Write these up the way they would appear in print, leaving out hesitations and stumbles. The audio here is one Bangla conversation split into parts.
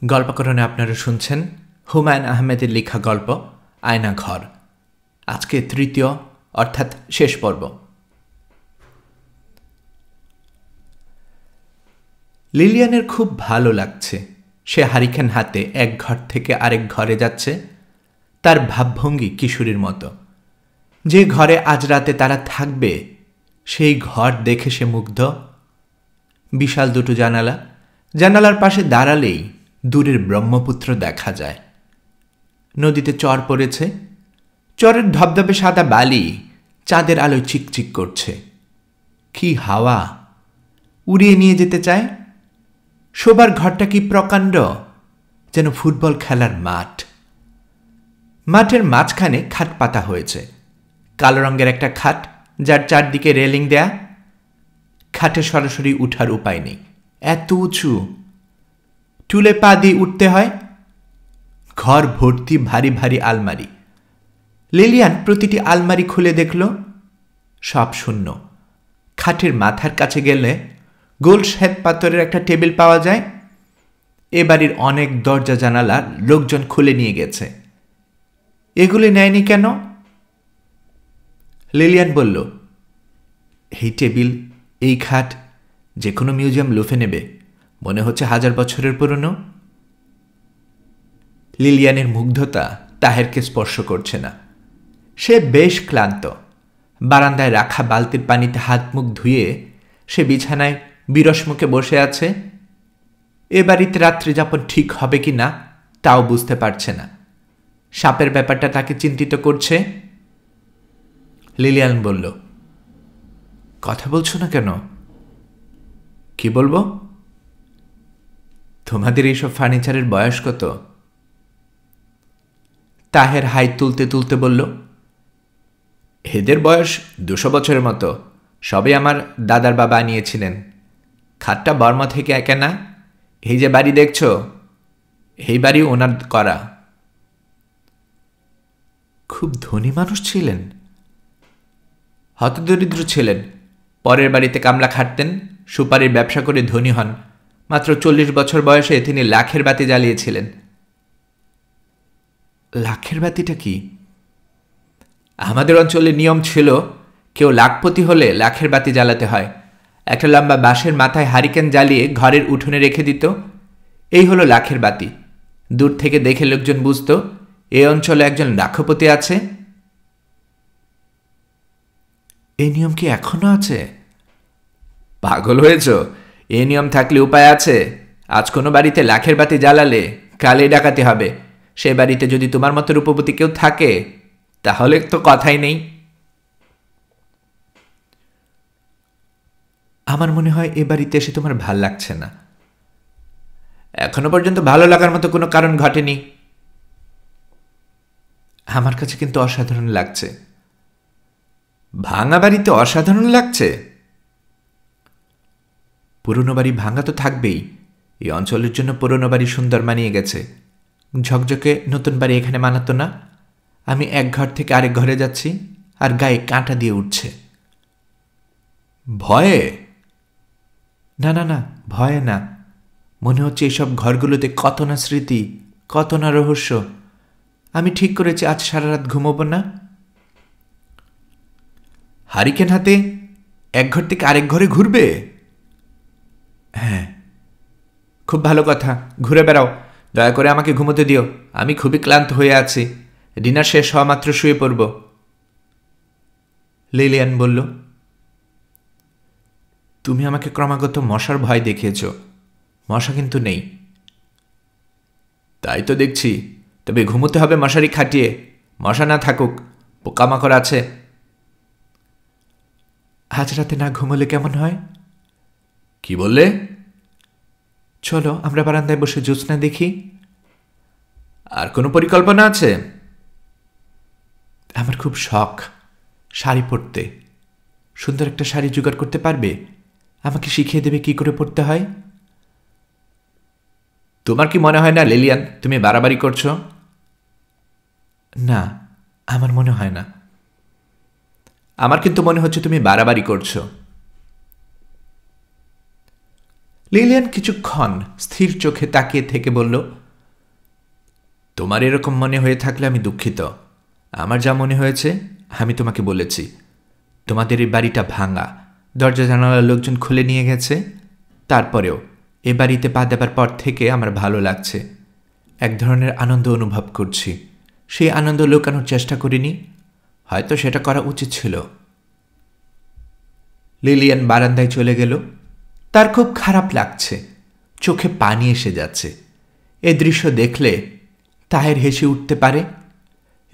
গল্পকরণে আপনারা শুনছেন হুমায়ুন আহমেদের লেখা গল্প আয়না ঘর। আজকে তৃতীয় অর্থাৎ শেষ পর্ব। লিলিয়ানের খুব ভালো লাগছে। সে হারিকেন হাতে এক ঘর থেকে আরেক ঘরে যাচ্ছে। তার ভাবভঙ্গি কিশোরীর মতো। যে ঘরে আজ রাতে তারা থাকবে সেই ঘর দেখে সে মুগ্ধ। বিশাল দুটো জানালা, জানালার পাশে দাঁড়ালেই দূরের ব্রহ্মপুত্র দেখা যায়। নদীতে চর পড়েছে, চরের ধবধবে সাদা বালি চাঁদের আলোয় চিকচিক করছে। কি হাওয়া, উড়িয়ে নিয়ে যেতে চায়। শোবার ঘরটা কি প্রকাণ্ড, যেন ফুটবল খেলার মাঠ। মাঠের মাঝখানে খাট পাতা হয়েছে, কালো রঙের একটা খাট, যার চারদিকে রেলিং দেয়া। খাটে সরাসরি উঠার উপায় নেই, এত উঁচু, টুলে পা দিয়ে উঠতে হয়। ঘর ভর্তি ভারী ভারী আলমারি। লিলিয়ান প্রতিটি আলমারি খুলে দেখল, সব শূন্য। খাটের মাথার কাছে গেলে গোল শ্বেত পাথরের একটা টেবিল পাওয়া যায়। এ বাড়ির অনেক দরজা জানালা লোকজন খুলে নিয়ে গেছে। এগুলি নেয়নি কেন? লিলিয়ান বলল, এই টেবিল, এই খাট যে কোনো মিউজিয়াম লুফে নেবে, মনে হচ্ছে 1000 বছরের পুরনো। লিলিয়ানের মুগ্ধতা তাহেরকে স্পর্শ করছে না। সে বেশ ক্লান্ত। বারান্দায় রাখা বালতির পানিতে হাত মুখ ধুয়ে সে বিছানায় বিরস মুখে বসে আছে। এ বাড়িতে রাত্রি যাপন ঠিক হবে কি না তাও বুঝতে পারছে না। সাপের ব্যাপারটা তাকে চিন্তিত করছে। লিলিয়ান বলল, কথা বলছো না কেন? কি বলবো? তোমাদের এইসব ফার্নিচারের বয়স কত? তাহের হাই তুলতে তুলতে বলল, এদের বয়স 200 বছরের মতো। সবে আমার দাদার বাবা আনিয়েছিলেন। খাটটা বর্মা থেকে কেনা। এই যে বাড়ি দেখছো, এই বাড়ি ওনার করা। খুব ধনী মানুষ ছিলেন? হতদরিদ্র ছিলেন। পরের বাড়িতে কামলা খাটতেন, সুপারির ব্যবসা করে ধনী হন। মাত্র 40 বছর বয়সে তিনি লাখের বাতি জ্বালিয়েছিলেন। লাখের বাতিটা কি? আমাদের অঞ্চলে নিয়ম ছিল, কেউ লাখপতি হলে লাখের বাতি জ্বালাতে হয়। একটা লম্বা বাঁশের মাথায় হারিকেন জ্বালিয়ে ঘরের উঠোনে রেখে দিত। এই হলো লাখের বাতি। দূর থেকে দেখে লোকজন বুঝত এই অঞ্চলে একজন লাখপতি আছে। এই নিয়ম কি এখনো আছে? পাগল হয়েছ? এই নিয়ম থাকলে উপায় আছে। আজ কোনো বাড়িতে লাখের বাতি জ্বালালে কালে ডাকাতি হবে। সে বাড়িতে যদি তোমার মতো রূপবতী কেউ থাকে তাহলে তো কথাই নেই। আমার মনে হয় এ বাড়িতে এসে তোমার ভাল লাগছে না। এখনো পর্যন্ত ভালো লাগার মতো কোনো কারণ ঘটেনি। আমার কাছে কিন্তু অসাধারণ লাগছে। ভাঙা বাড়িতে অসাধারণ লাগছে? পুরনো বাড়ি ভাঙা তো থাকবেই। এই অঞ্চলের জন্য পুরনো বাড়ি সুন্দর মানিয়ে গেছে। ঝকঝকে নতুন বাড়ি এখানে মানাতো না। আমি এক ঘর থেকে আরেক ঘরে যাচ্ছি আর গায়ে কাঁটা দিয়ে উঠছে। ভয়ে? না না না, ভয়ে না। মনে হচ্ছে এইসব ঘরগুলোতে কত না স্মৃতি, কত না রহস্য। আমি ঠিক করেছি আজ সারা রাত ঘুমোবো না। হারিকেন হাতে এক ঘর থেকে আরেক ঘরে ঘুরবে? হ্যাঁ, খুব ভালো কথা, ঘুরে বেড়াও। দয়া করে আমাকে ঘুমোতে দিও। আমি খুবই ক্লান্ত হয়ে আছি। ডিনার শেষ হওয়া মাত্র শুয়ে পড়ব। লিলিয়ান বলল, তুমি আমাকে ক্রমাগত মশার ভয় দেখিয়েছ। মশা কিন্তু নেই। তাই তো দেখছি। তবে ঘুমোতে হবে মশারি খাটিয়ে। মশা না থাকুক, পোকামাকড় আছে। আজ রাতে না ঘুমোলে কেমন হয়? কি বললে? চলো আমরা বারান্দায় বসে জ্যোৎস্না দেখি। আর কোনো পরিকল্পনা আছে? আমার খুব শখ শাড়ি পরতে। সুন্দর একটা শাড়ি জোগাড় করতে পারবে? আমাকে শিখিয়ে দেবে কি করে পরতে হয়। তোমার কি মনে হয় না লিলিয়ান তুমি বাড়াবাড়ি করছো? না, আমার মনে হয় না। আমার কিন্তু মনে হচ্ছে তুমি বাড়াবাড়ি করছো। লিলিয়ান কিছুক্ষণ স্থির চোখে তাকিয়ে থেকে বলল, তোমার এরকম মনে হয়ে থাকলে আমি দুঃখিত। আমার যা মনে হয়েছে আমি তোমাকে বলেছি। তোমাদের এই বাড়িটা ভাঙা, দরজা জানালার লোকজন খুলে নিয়ে গেছে। তারপরেও এ বাড়িতে পা দেবার পর থেকে আমার ভালো লাগছে। এক ধরনের আনন্দ অনুভব করছি। সেই আনন্দ লুকানোর চেষ্টা করিনি, হয়তো সেটা করা উচিত ছিল। লিলিয়ান বারান্দায় চলে গেল। তার খুব খারাপ লাগছে, চোখে পানি এসে যাচ্ছে। এ দৃশ্য দেখলে তাহের হেসে উঠতে পারে।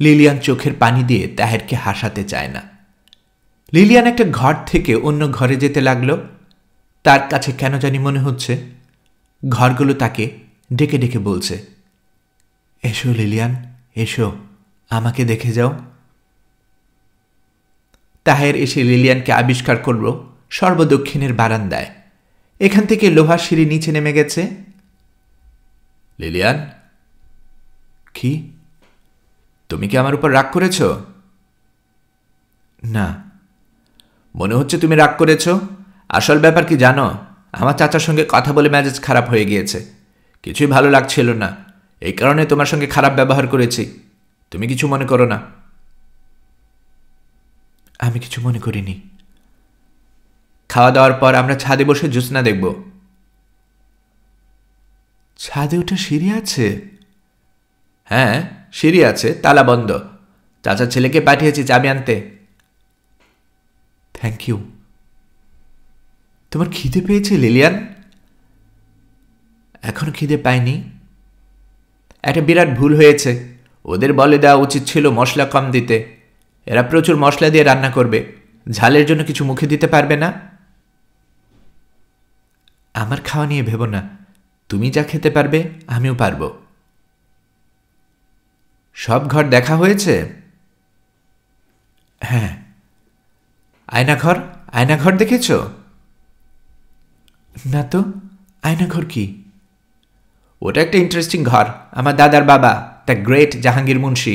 লিলিয়ান চোখের পানি দিয়ে তাহেরকে হাসাতে চায় না। লিলিয়ান একটা ঘর থেকে অন্য ঘরে যেতে লাগলো। তার কাছে কেন জানি মনে হচ্ছে ঘরগুলো তাকে ডেকে ডেকে বলছে, এসো লিলিয়ান, এসো, আমাকে দেখে যাও। তাহের এসে লিলিয়ানকে আবিষ্কার করল সর্বদক্ষিণের বারান্দায়। এখান থেকে লোহার সিঁড়ি নিচে নেমে গেছে। লিলিয়ান, কি তুমি কি আমার উপর রাগ করেছ? না। মনে হচ্ছে তুমি রাগ করেছ। আসল ব্যাপার কি জানো? আমার চাচার সঙ্গে কথা বলে মেজাজ খারাপ হয়ে গিয়েছে। কিছুই ভালো লাগছিল না, এই কারণে তোমার সঙ্গে খারাপ ব্যবহার করেছি। তুমি কিছু মনে করো না। আমি কিছু মনে করিনি। খাওয়া দাওয়ার পর আমরা ছাদে বসে জ্যোৎস্না দেখব। ছাদে ওটা সিঁড়ি আছে? হ্যাঁ, সিঁড়ি আছে, তালা বন্ধ। চাচার ছেলেকে পাঠিয়েছি চাবি আনতে। Thank you. তোমার খিদে পেয়েছে লিলিয়ান? এখনো খিদে পাইনি। একটা বিরাট ভুল হয়েছে। ওদের বলে দেওয়া উচিত ছিল মশলা কম দিতে। এরা প্রচুর মশলা দিয়ে রান্না করবে, ঝালের জন্য কিছু মুখে দিতে পারবে না। আমার খাওয়া নিয়ে ভেবো না, তুমি যা খেতে পারবে আমিও পারব। সব ঘর দেখা হয়েছে? হ্যাঁ। আয়নাঘর দেখেছ? না তো, আয়নাঘর কি? ওটা একটা ইন্টারেস্টিং ঘর। আমার দাদার বাবা, দ্য গ্রেট জাহাঙ্গীর মুন্সি,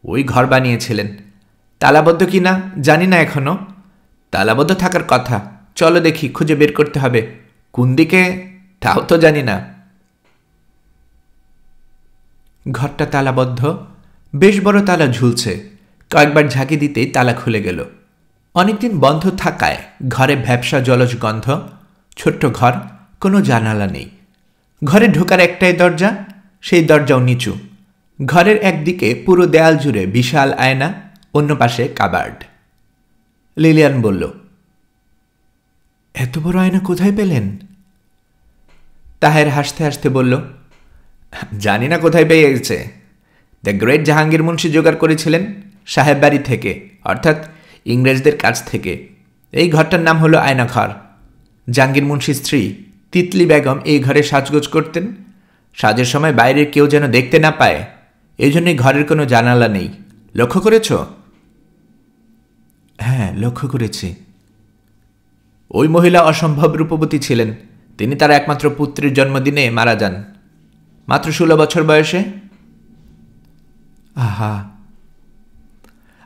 ওই ঘর বানিয়েছিলেন। তালাবদ্ধ কি না জানি না এখনো। তালাবদ্ধ থাকার কথা। চলো দেখি, খুঁজে বের করতে হবে। কোন দিকে তাও তো জানি না। ঘরটা তালাবদ্ধ, বেশ বড় তালা ঝুলছে। কয়েকবার ঝাঁকি দিতেই তালা খুলে গেল। অনেকদিন বন্ধ থাকায় ঘরে ভ্যাপসা জলজ গন্ধ। ছোট্ট ঘর, কোনো জানালা নেই। ঘরে ঢোকার একটাই দরজা, সেই দরজাও নিচু। ঘরের একদিকে পুরো দেয়াল জুড়ে বিশাল আয়না, অন্য পাশে কাবার্ড। লিলিয়ান বলল, এত বড় আয়না কোথায় পেলেন? তাহের হাসতে হাসতে বলল, জানি না কোথায় পেয়ে গেছে। দ্য গ্রেট জাহাঙ্গীর মুন্সি জোগাড় করেছিলেন সাহেব বাড়ি থেকে, অর্থাৎ ইংরেজদের কাছ থেকে। এই ঘরটার নাম হলো আয়নাঘর। জাহাঙ্গীর মুন্সির স্ত্রী তিতলি বেগম এই ঘরে সাজগোজ করতেন। সাজের সময় বাইরের কেউ যেন দেখতে না পায়, এই জন্যই ঘরের কোনো জানালা নেই। লক্ষ্য করেছ? হ্যাঁ, লক্ষ্য করেছি। ওই মহিলা অসম্ভব রূপবতী ছিলেন। তিনি তার একমাত্র পুত্রের জন্মদিনে মারা যান, মাত্র 16 বছর বয়সে। আহা।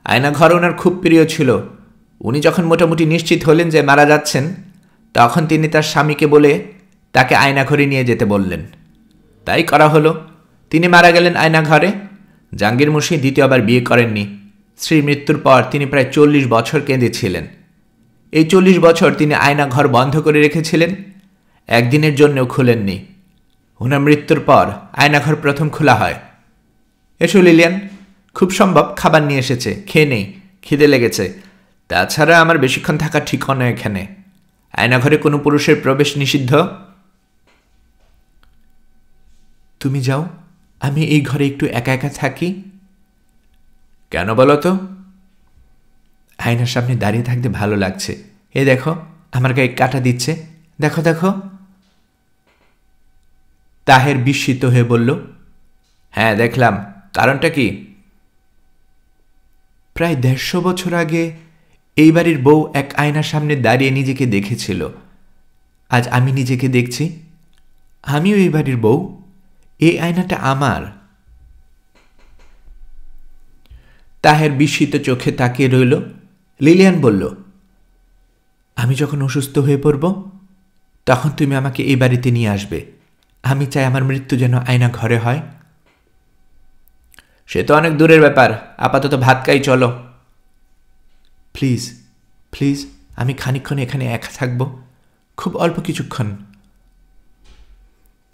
আয়নাঘর ওনার খুব প্রিয় ছিল। উনি যখন মোটামুটি নিশ্চিত হলেন যে মারা যাচ্ছেন, তখন তিনি তার স্বামীকে বলে তাকে আয়নাঘরে নিয়ে যেতে বললেন। তাই করা হলো। তিনি মারা গেলেন আয়নাঘরে। জাহাঙ্গীর মুন্সি দ্বিতীয়বার বিয়ে করেননি। স্ত্রীর মৃত্যুর পর তিনি প্রায় 40 বছর কেঁদেছিলেন। এই 40 বছর তিনি আয়নাঘর বন্ধ করে রেখেছিলেন, একদিনের জন্যও খুলেননি। ওনার মৃত্যুর পর আয়নাঘর প্রথম খোলা হয়। এসো লিলিয়ান, খুব সম্ভব খাবার নিয়ে এসেছে, খেয়ে নেই, খিদে লেগেছে। তাছাড়া আমার বেশিক্ষণ থাকা ঠিক নয় এখানে। আয়নাঘরে কোনো পুরুষের প্রবেশ নিষিদ্ধ। তুমি যাও, আমি এই ঘরে একটু একা একা থাকি। কেন বলো তো? আয়নার সামনে দাঁড়িয়ে থাকতে ভালো লাগছে। এ দেখো, আমার গায়ে কাঁটা দিচ্ছে। দেখো দেখো। তাহের বিস্মিত হয়ে বলল, হ্যাঁ দেখলাম। কারণটা কি? প্রায় 150 বছর আগে এই বাড়ির বউ এক আয়নার সামনে দাঁড়িয়ে নিজেকে দেখেছিল। আজ আমি নিজেকে দেখছি। আমিও এই বাড়ির বউ। এই আয়নাটা আমার। তাহের বিস্মিত চোখে তাকিয়ে রইল। লিলিয়ান বলল, আমি যখন অসুস্থ হয়ে পড়ব তখন তুমি আমাকে এই বাড়িতে নিয়ে আসবে। আমি চাই আমার মৃত্যু যেন আয়না ঘরে হয়। সে তো অনেক দূরের ব্যাপার, আপাতত ভাত খাই, চলো। প্লিজ প্লিজ, আমি খানিকক্ষণ এখানে একা থাকব, খুব অল্প কিছুক্ষণ।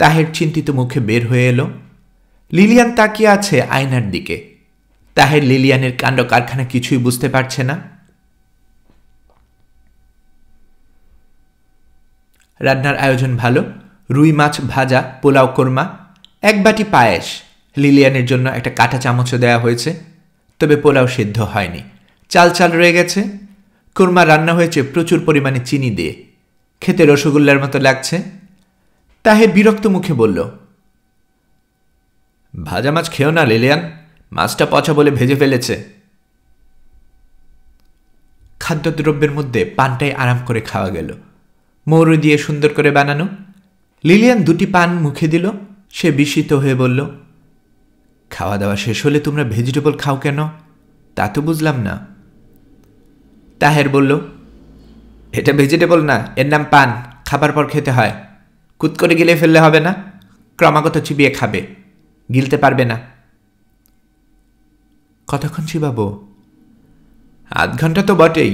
তাহের চিন্তিত মুখে বের হয়ে এলো। লিলিয়ান তাকিয়ে আছে আয়নার দিকে। তাহের লিলিয়ানের কাণ্ড কারখানা কিছুই বুঝতে পারছে না। রান্নার আয়োজন ভালো। রুই মাছ ভাজা, পোলাও কোরমা, এক বাটি পায়েস। লিলিয়ানের জন্য একটা কাঁটা চামচও দেওয়া হয়েছে, তবে পোলাও সিদ্ধ হয়নি, চাল চাল রয়ে গেছে। কোরমা রান্না হয়েছে প্রচুর পরিমাণে চিনি দিয়ে, খেতে রসগোল্লার মতো লাগছে। তাহের বিরক্ত মুখে বলল, ভাজা মাছ খেও না লিলিয়ান, মাছটা পচা বলে ভেজে ফেলেছে। খাদ্যদ্রব্যের মধ্যে পানটাই আরাম করে খাওয়া গেল, মৌরি দিয়ে সুন্দর করে বানানো। লিলিয়ান দুটি পান মুখে দিল। সে বিস্মিত হয়ে বলল, খাওয়া দাওয়া শেষ হলে তোমরা ভেজিটেবল খাও কেন? তা তো বুঝলাম না। তাহের বলল, এটা ভেজিটেবল না, এর নাম পান, খাবার পর খেতে হয়। কুত করে গিলে ফেললে হবে না, ক্রমাগত চিবিয়ে খাবে, গিলতে পারবে না। কতক্ষণ চিবাবো? আধ ঘন্টা তো বটেই।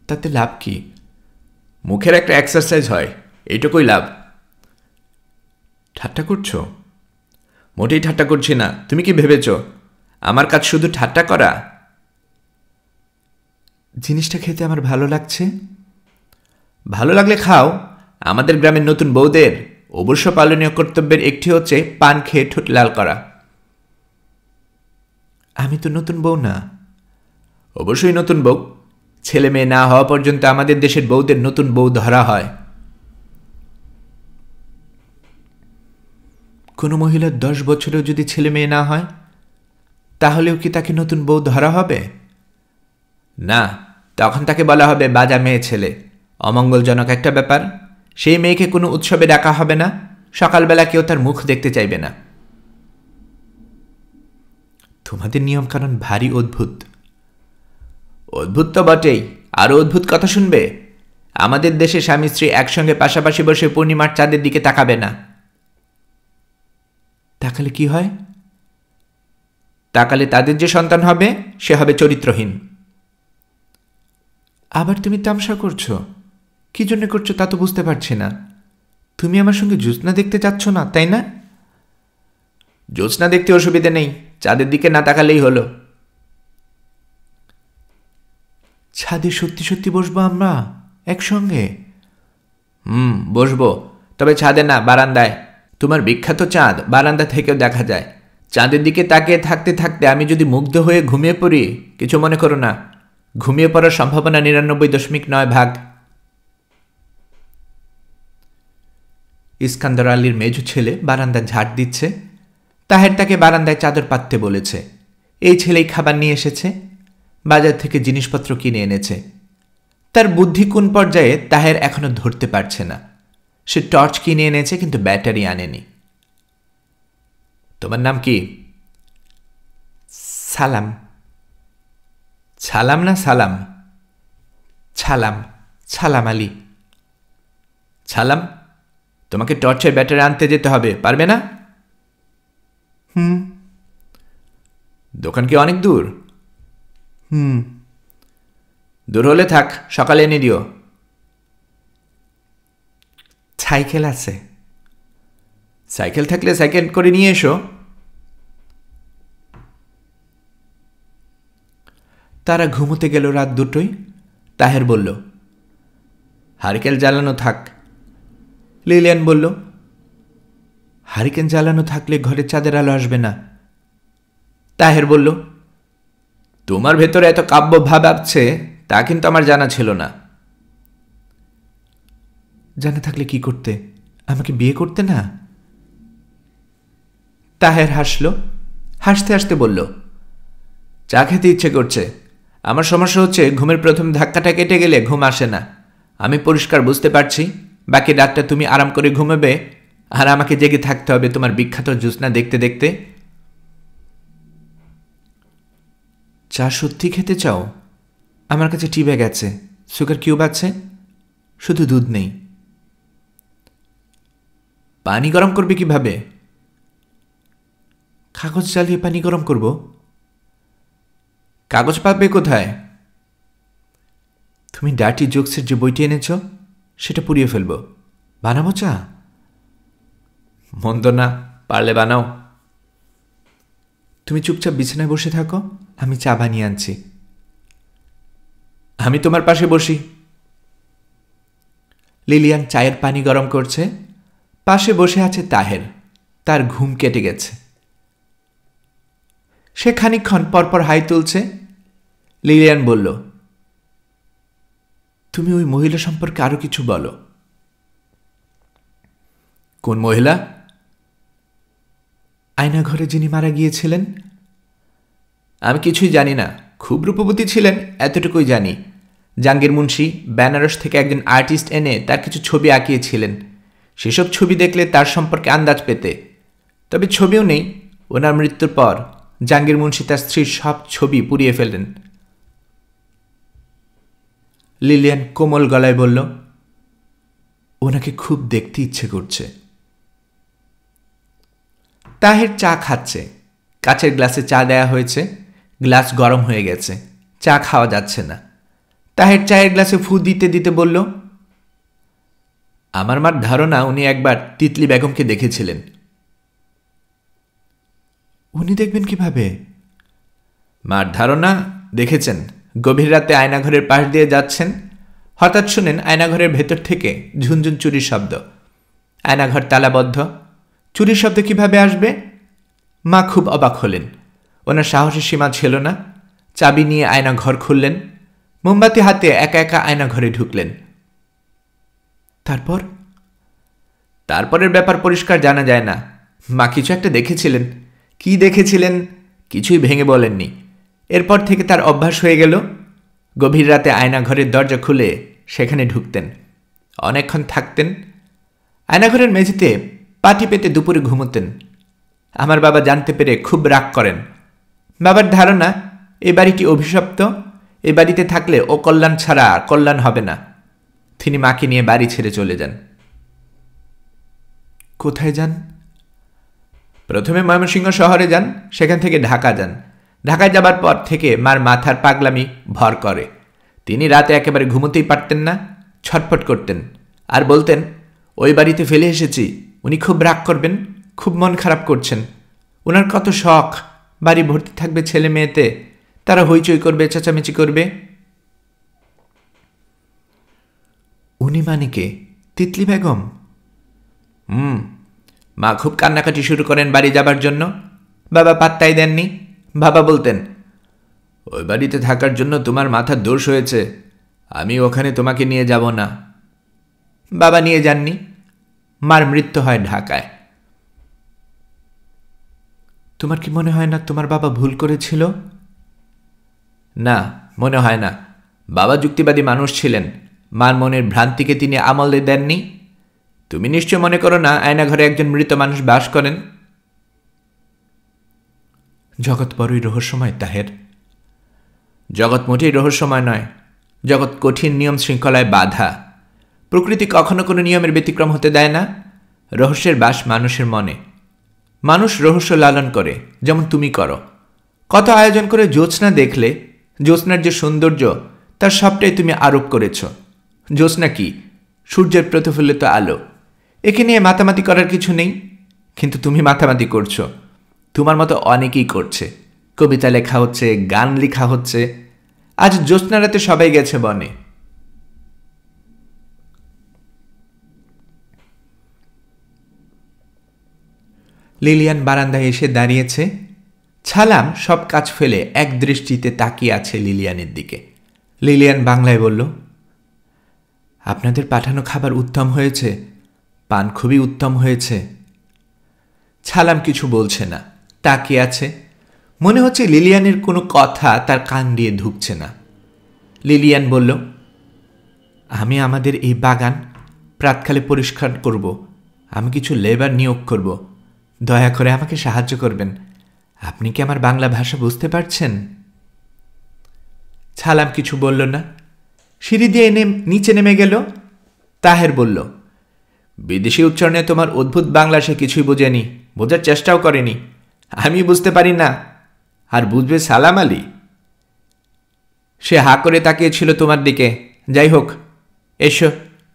তাতে লাভ কি? মুখের একটা এক্সারসাইজ হয়, এইটুকুই লাভ। ঠাট্টা করছো? মোটেই ঠাট্টা করছি না। তুমি কি ভেবেছ আমার কাজ শুধু ঠাট্টা করা? জিনিসটা খেতে আমার ভালো লাগছে। ভালো লাগলে খাও। আমাদের গ্রামের নতুন বউদের অবশ্য পালনীয় কর্তব্যের একটি হচ্ছে পান খেয়ে ঠোঁট লাল করা। আমি তো নতুন বউ না। অবশ্যই নতুন বউ। ছেলে মেয়ে না হওয়া পর্যন্ত আমাদের দেশের বউদের নতুন বউ ধরা হয়। কোনো মহিলার 10 বছরেও যদি ছেলে মেয়ে না হয়, তাহলেও কি তাকে নতুন বউ ধরা হবে? না, তখন তাকে বলা হবে বাজা মেয়ে ছেলে, অমঙ্গলজনক একটা ব্যাপার। সেই মেয়েকে কোনো উৎসবে ডাকা হবে না, সকালবেলা কেউ তার মুখ দেখতে চাইবে না। তোমাদের নিয়মকানুন ভারী অদ্ভুত। অদ্ভুত তো বটেই, আরও অদ্ভুত কথা শুনবে। আমাদের দেশে স্বামী স্ত্রী একসঙ্গে পাশাপাশি বসে পূর্ণিমার চাঁদের দিকে তাকাবে না। তাকালে কি হয়? তাকালে তাদের যে সন্তান হবে সে হবে চরিত্রহীন। আবার তুমি তামসা করছো? কি জন্য করছো তা তো বুঝতে পারছি না। তুমি আমার সঙ্গে জ্যোৎস্না দেখতে যাচ্ছ না, তাই না? জ্যোৎস্না দেখতে অসুবিধে নেই, চাঁদের দিকে না তাকালেই হলো। ছাদে সত্যি সত্যি বসবো আমরা একসঙ্গে? বসবো, তবে ছাদে না, বারান্দায়। তোমার বিখ্যাত চাঁদ বারান্দা থেকেও দেখা যায়। চাঁদের দিকে তাকিয়ে থাকতে থাকতে আমি যদি মুগ্ধ হয়ে ঘুমিয়ে পড়ি, কিছু মনে করো না। ঘুমিয়ে পড়ার সম্ভাবনা 99.9%। ইস্কান্দার আলীর মেজো ছেলে বারান্দা ঝাড় দিচ্ছে। তাহের তাকে বারান্দায় চাদর পাততে বলেছে। এই ছেলেই খাবার নিয়ে এসেছে, বাজার থেকে জিনিসপত্র কিনে এনেছে। তার বুদ্ধি কোন পর্যায়ে তাহের এখনো ধরতে পারছে না। সে টর্চ কিনে এনেছে, কিন্তু ব্যাটারি আনেনি। তোমার নাম কি? সালাম। ছালাম না সালাম? ছালাম, ছালাম আলী। ছালাম, তোমাকে টর্চের ব্যাটারি আনতে যেতে হবে, পারবে না? দোকান কি অনেক দূর? দূর হলে থাক, সকালে এনে দিও। সাইকেল আছে? সাইকেল থাকলে সাইকেল করে নিয়ে এসো। তারা ঘুমোতে গেল রাত 2টোয়। তাহের বলল, হারিকেন জ্বালানো থাক। লিলিয়ান বলল, হারিকেন জ্বালানো থাকলে ঘরে চাঁদের আলো আসবে না। তাহের বলল, তোমার ভেতরে এত কাব্য ভাব আছে, তা কিন্তু আমার জানা ছিল না। জানা থাকলে কি করতে? আমাকে বিয়ে করতে না? তাহের হাসল। হাসতে হাসতে বলল, চা খেতে ইচ্ছে করছে। আমার সমস্যা হচ্ছে ঘুমের প্রথম ধাক্কাটা কেটে গেলে ঘুম আসে না। আমি পরিষ্কার বুঝতে পারছি বাকি রাতটা তুমি আরাম করে ঘুমাবে, আর আমাকে জেগে থাকতে হবে তোমার বিখ্যাত জ্যোৎস্না দেখতে দেখতে। চা সত্যি খেতে চাও? আমার কাছে টি ব্যাগ আছে, সুগার কিউব আছে, শুধু দুধ নেই। পানি গরম করবে কিভাবে? কাগজ জ্বালিয়ে পানি গরম করব। কাগজ পাবে কোথায়? তুমি ডার্টি জোকসের যে বইটি এনেছ সেটা পুড়িয়ে ফেলব। বানাবো চা? মন্দ না, পারলে বানাও। তুমি চুপচাপ বিছানায় বসে থাকো, আমি চা বানিয়ে আনছি। আমি তোমার পাশে বসি। লিলিয়ান চায়ের পানি গরম করছে, পাশে বসে আছে তাহের। তার ঘুম কেটে গেছে। সে খানিকক্ষণ পরপর হাই তুলছে। লিলিয়ান বলল, তুমি ওই মহিলা সম্পর্কে আরো কিছু বলো। কোন মহিলা? আয়নাঘরে যিনি মারা গিয়েছিলেন। আমি কিছুই জানি না, খুব রূপবতী ছিলেন এতটুকুই জানি। জাহাঙ্গীর মুন্সি বেনারস থেকে একজন আর্টিস্ট এনে তার কিছু ছবি আঁকিয়েছিলেন। সেসব ছবি দেখলে তার সম্পর্কে আন্দাজ পেতে। তবে ছবিও নেই। ওনার মৃত্যুর পর জাহাঙ্গীর মুন্সি তার স্ত্রীর সব ছবি পুড়িয়ে ফেললেন। লিলিয়ান কোমল গলায় বলল, ওনাকে খুব দেখতে ইচ্ছে করছে। তাহের চা খাচ্ছে। কাচের গ্লাসে চা দেয়া হয়েছে। গ্লাস গরম হয়ে গেছে, চা খাওয়া যাচ্ছে না। তাহের চায়ের গ্লাসে ফু দিতে দিতে বলল, আমার মার ধারণা উনি একবার তিতলি বেগমকে দেখেছিলেন। উনি দেখবেন কিভাবে? মার ধারণা দেখেছেন, গভীর রাতে আয়নাঘরের পাশ দিয়ে যাচ্ছেন। হঠাৎ শুনেন আয়নাঘরের ভেতর থেকে ঝুনঝুন চুরির শব্দ। আয়নাঘর তালাবদ্ধ। চুরির শব্দ কিভাবে আসবে? মা খুব অবাক হলেন। ওনার সাহসের সীমা ছিল না। চাবি নিয়ে আয়নাঘর খুললেন। মোমবাতি হাতে একা একা আয়নাঘরে ঢুকলেন। তারপরের ব্যাপার পরিষ্কার জানা যায় না। মা কিছু একটা দেখেছিলেন। কি দেখেছিলেন কিছুই ভেঙে বলেননি। এরপর থেকে তার অভ্যাস হয়ে গেল। গভীর রাতে আয়নাঘরের দরজা খুলে সেখানে ঢুকতেন। অনেকক্ষণ থাকতেন। আয়নাঘরের মেঝেতে পাটি পেতে দুপুরে ঘুমোতেন। আমার বাবা জানতে পেরে খুব রাগ করেন। বাবার ধারণা এ বাড়িটি অভিশপ্ত। এ বাড়িতে থাকলে ও কল্যাণ ছাড়া কল্যাণ হবে না। তিনি মাকে নিয়ে বাড়ি ছেড়ে চলে যান। কোথায় যান? প্রথমে ময়মনসিংহ শহরে যান, সেখান থেকে ঢাকা যান। ঢাকায় যাবার পর থেকে মার মাথার পাগলামি ভর করে। তিনি রাতে একেবারে ঘুমোতেই পারতেন না। ছটফট করতেন আর বলতেন, ওই বাড়িতে ফেলে এসেছি, উনি খুব রাগ করবেন, খুব মন খারাপ করছেন। ওনার কত শখ, বাড়ি ভর্তি থাকবে ছেলে মেয়েতে, তারা হইচই করবে, চেঁচামেচি করবে। উনি মানে কে? তিতলি বেগম? মা খুব কান্নাকাটি শুরু করেন বাড়ি যাবার জন্য। বাবা পাত্তাই দেননি। বাবা বলতেন, ওই বাড়িতে থাকার জন্য তোমার মাথার দোষ হয়েছে, আমি ওখানে তোমাকে নিয়ে যাব না। বাবা নিয়ে যাননি। মার মৃত্যু হয় ঢাকায়। তোমার কি মনে হয় না তোমার বাবা ভুল করেছিল? না, মনে হয় না। বাবা যুক্তিবাদী মানুষ ছিলেন। মার মনের ভ্রান্তিকে তিনি আমলে দেননি। তুমি নিশ্চয় মনে করো না আয়নাঘরে একজন মৃত মানুষ বাস করেন? জগৎ বড়ই রহস্যময় তাহের। জগৎ মোটেই রহস্যময় নয়। জগৎ কঠিন নিয়ম শৃঙ্খলায় বাঁধা। প্রকৃতি কখনো কোনো নিয়মের ব্যতিক্রম হতে দেয় না। রহস্যের বাস মানুষের মনে। মানুষ রহস্য লালন করে, যেমন তুমি করো। কত আয়োজন করে জ্যোৎস্না দেখলে। জ্যোৎস্নার যে সৌন্দর্য, তার সবটাই তুমি আরোপ করেছ। জ্যোৎস্না কি? সূর্যের প্রতিফলিত আলো। একে নিয়ে মাতামাতি করার কিছু নেই, কিন্তু তুমি মাতামাতি করছো। তোমার মতো অনেকেই করছে। কবিতা লেখা হচ্ছে, গান লেখা হচ্ছে। আজ জ্যোৎস্না রাতে সবাই গেছে বনে। লিলিয়ান বারান্দায় এসে দাঁড়িয়েছে। ছালাম সব কাজ ফেলে এক দৃষ্টিতে তাকিয়ে আছে লিলিয়ানের দিকে। লিলিয়ান বাংলায় বলল, আপনাদের পাঠানো খাবার উত্তম হয়েছে, পান খুবই উত্তম হয়েছে। ছালাম কিছু বলছে না, তাকিয়ে আছে। মনে হচ্ছে লিলিয়ানের কোনো কথা তার কান দিয়ে ঢুকছে না। লিলিয়ান বলল, আমি আমাদের এই বাগান প্রাতকালে পরিষ্কার করব। আমি কিছু লেবার নিয়োগ করব। দয়া করে আমাকে সাহায্য করবেন। আপনি কি আমার বাংলা ভাষা বুঝতে পারছেন? ছালাম কিছু বলল না। সিঁড়ি দিয়ে নিচে নেমে গেল। তাহের বলল, বিদেশি উচ্চারণে তোমার অদ্ভুত বাংলা সে কিছুই বোঝেনি, বোঝার চেষ্টাও করেনি। আমি বুঝতে পারি না, আর বুঝবে সালাম আলী? সে হা করে তাকিয়েছিল তোমার দিকে। যাই হোক, এসো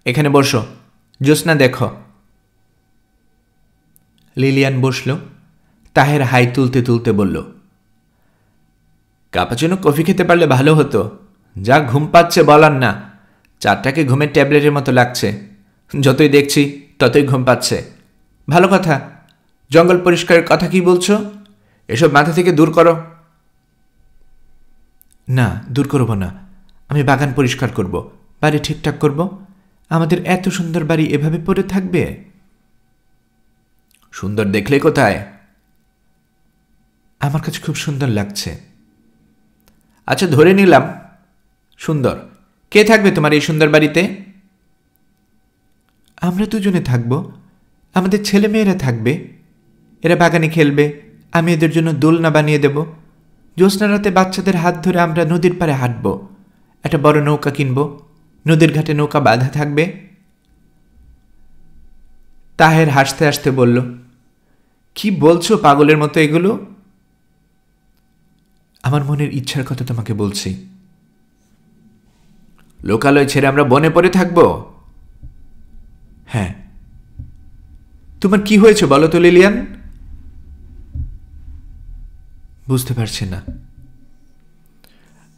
এখানে বসো, জ্যোৎস্না দেখো। লিলিয়ান বসল। তাহের হাই তুলতে তুলতে বলল, কাপাচিনো কফি খেতে পারলে ভালো হতো। যা ঘুম পাচ্ছে বলার না, চারটাকে ঘুমের ট্যাবলেটের মতো লাগছে। যতই দেখছি ততই ঘুম পাচ্ছে। ভালো কথা, জঙ্গল পরিষ্কারের কথা কি বলছো? এসব মাথা থেকে দূর করো। না, দূর করব না। আমি বাগান পরিষ্কার করব, বাড়ি ঠিকঠাক করব। আমাদের এত সুন্দর বাড়ি এভাবে পড়ে থাকবে? সুন্দর দেখলে কোথায়? আমার কাছে খুব সুন্দর লাগছে। আচ্ছা, ধরে নিলাম সুন্দর। কে থাকবে তোমার এই সুন্দর বাড়িতে? আমরা দুজনে থাকব। আমাদের ছেলে মেয়েরা থাকবে। এরা বাগানে খেলবে, আমি এদের জন্য দোলনা বানিয়ে দেব। জ্যোৎস্না রাতে বাচ্চাদের হাত ধরে আমরা নদীর পাড়ে হাঁটব। একটা বড় নৌকা কিনব, নদীর ঘাটে নৌকা বাঁধা থাকবে। তাহের হাসতে হাসতে বলল, কি বলছো পাগলের মতো এগুলো? আমার মনের ইচ্ছার কথা তোমাকে বলছি। লোকালয় ছেড়ে আমরা বনে পড়ে থাকব? হ্যাঁ। তোমার কি হয়েছে বলো তো লিলিয়ান? বুঝতে পারছি না।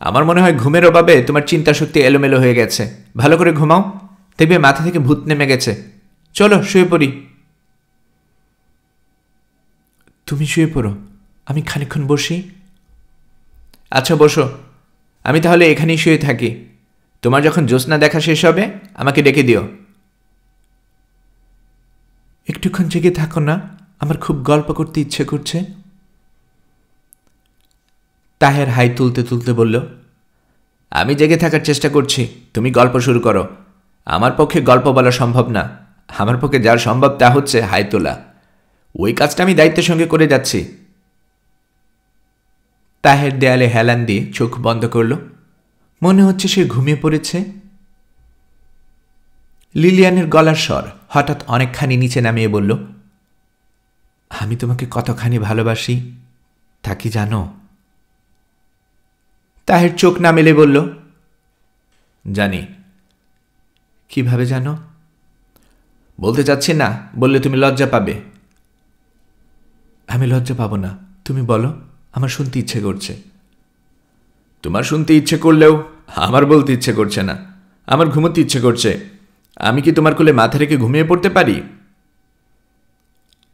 আমার মনে হয় ঘুমের অভাবে তোমার চিন্তা শক্তি এলোমেলো হয়ে গেছে। ভালো করে ঘুমাও, দেখবে মাথা থেকে ভূত নেমে গেছে। চলো শুয়ে পড়ি। তুমি শুয়ে পড়ো, আমি খানিকক্ষণ বসি। আচ্ছা বসো, আমি তাহলে এখানেই শুয়ে থাকি। তোমার যখন জ্যোৎস্না দেখা শেষ হবে আমাকে ডেকে দিও। একটুক্ষণ জেগে থাকো না, আমার খুব গল্প করতে ইচ্ছে করছে। তাহের হাই তুলতে তুলতে বলল, আমি জেগে থাকার চেষ্টা করছি, তুমি গল্প শুরু করো। আমার পক্ষে গল্প বলা সম্ভব না। আমার পক্ষে যা সম্ভব তা হচ্ছে হাই তোলা। ওই কাজটা আমি দায়িত্বের সঙ্গে করে যাচ্ছি। তাহের দেয়ালে হেলান দিয়ে চোখ বন্ধ করল। মনে হচ্ছে সে ঘুমিয়ে পড়েছে। লিলিয়ানের গলার স্বর হঠাৎ অনেকখানি নিচে নামিয়ে বলল, আমি তোমাকে কতখানি ভালোবাসি তা কি জানো? তাহের চোখ না মেলে বলল, জানি। কিভাবে জানো? বলতে চাচ্ছি না, বললে তুমি লজ্জা পাবে। আমি লজ্জা পাবো না, তুমি বলো, আমার শুনতে ইচ্ছে করছে। তোমার শুনতে ইচ্ছে করলেও আমার বলতে ইচ্ছে করছে না। আমার ঘুমোতে ইচ্ছে করছে। আমি কি তোমার কোলে মাথা রেখে ঘুমিয়ে পড়তে পারি?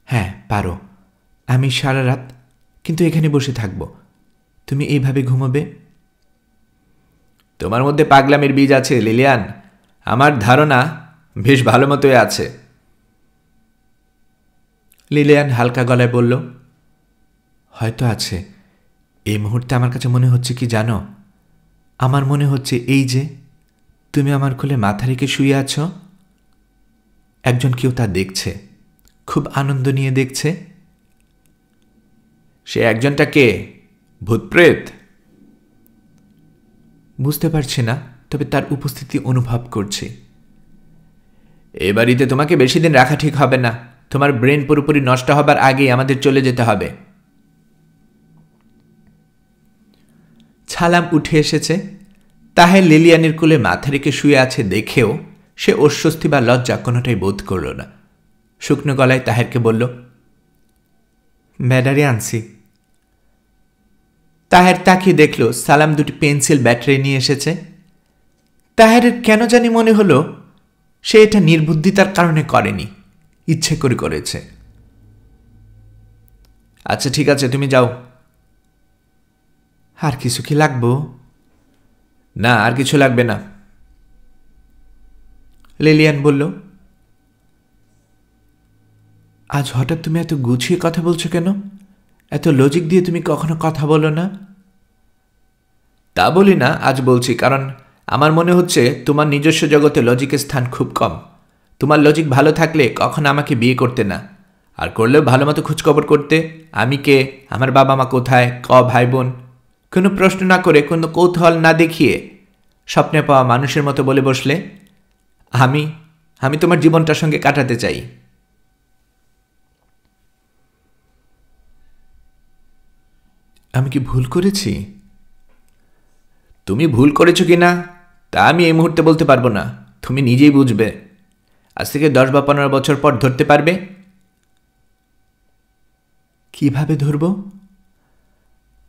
হ্যাঁ পারো। আমি সারা রাত কিন্তু এখানে বসে থাকব। তুমি এইভাবে ঘুমোবে? তোমার মধ্যে পাগলামির বীজ আছে লিলিয়ান। আমার ধারণা বেশ ভালো মতোই আছে। লিলিয়ান হালকা গলায় বলল, হয়তো আছে। এই মুহূর্তে আমার কাছে মনে হচ্ছে কি জানো? আমার মনে হচ্ছে এই যে তুমি আমার কোলে মাথা রেখে শুয়ে আছো, একজন কেউ তা দেখছে, খুব আনন্দ নিয়ে দেখছে। সে একজনটা কে? ভূতপ্রেত? বুঝতে পারছি না, তবে তার উপস্থিতি অনুভব করছি। এ বাড়িতে তোমাকে বেশি দিন রাখা ঠিক হবে না। তোমার ব্রেন পুরোপুরি নষ্ট হবার আগেই আমাদের চলে যেতে হবে। ছালাম উঠে এসেছে। তাহের লিলিয়ানের কোলে মাথা রেখে শুয়ে আছে দেখেও সে অস্বস্তি বা লজ্জা কোনোটাই বোধ করল না। শুকনো গলায় তাহেরকে বলল, ব্যাটারি আনছি। তাহের তাকিয়ে দেখল সালাম দুটি পেন্সিল ব্যাটারি নিয়ে এসেছে। তাহেরের কেন জানি মনে হলো সে এটা নির্বুদ্ধিতার কারণে করেনি, ইচ্ছে করে করেছে। আচ্ছা ঠিক আছে, তুমি যাও। আর কিছু কি লাগবো? না, আর কিছু লাগবে না। লিলিয়ান বলল, আজ হঠাৎ তুমি এত গুছিয়ে কথা বলছো কেন? এত লজিক দিয়ে তুমি কখনো কথা বলো না। তা বলি না, আজ বলছি, কারণ আমার মনে হচ্ছে তোমার নিজস্ব জগতে লজিকের স্থান খুব কম। তোমার লজিক ভালো থাকলে কখনো আমাকে বিয়ে করতে না, আর করলেও ভালো মতো খোঁজখবর করতে। আমি কে, আমার বাবা মা কোথায়, ভাই বোন, কোনো প্রশ্ন না করে, কোনো কৌতূহল না দেখিয়ে স্বপ্নে পাওয়া মানুষের মতো বলে বসলে আমি তোমার জীবনটার সঙ্গে কাটাতে চাই। আমি কি ভুল করেছি? তুমি ভুল করেছো কিনা তা আমি এই মুহূর্তে বলতে পারবো না, তুমি নিজেই বুঝবে। আজ থেকে 10 বা 15 বছর পর ধরতে পারবে। কিভাবে ধরব?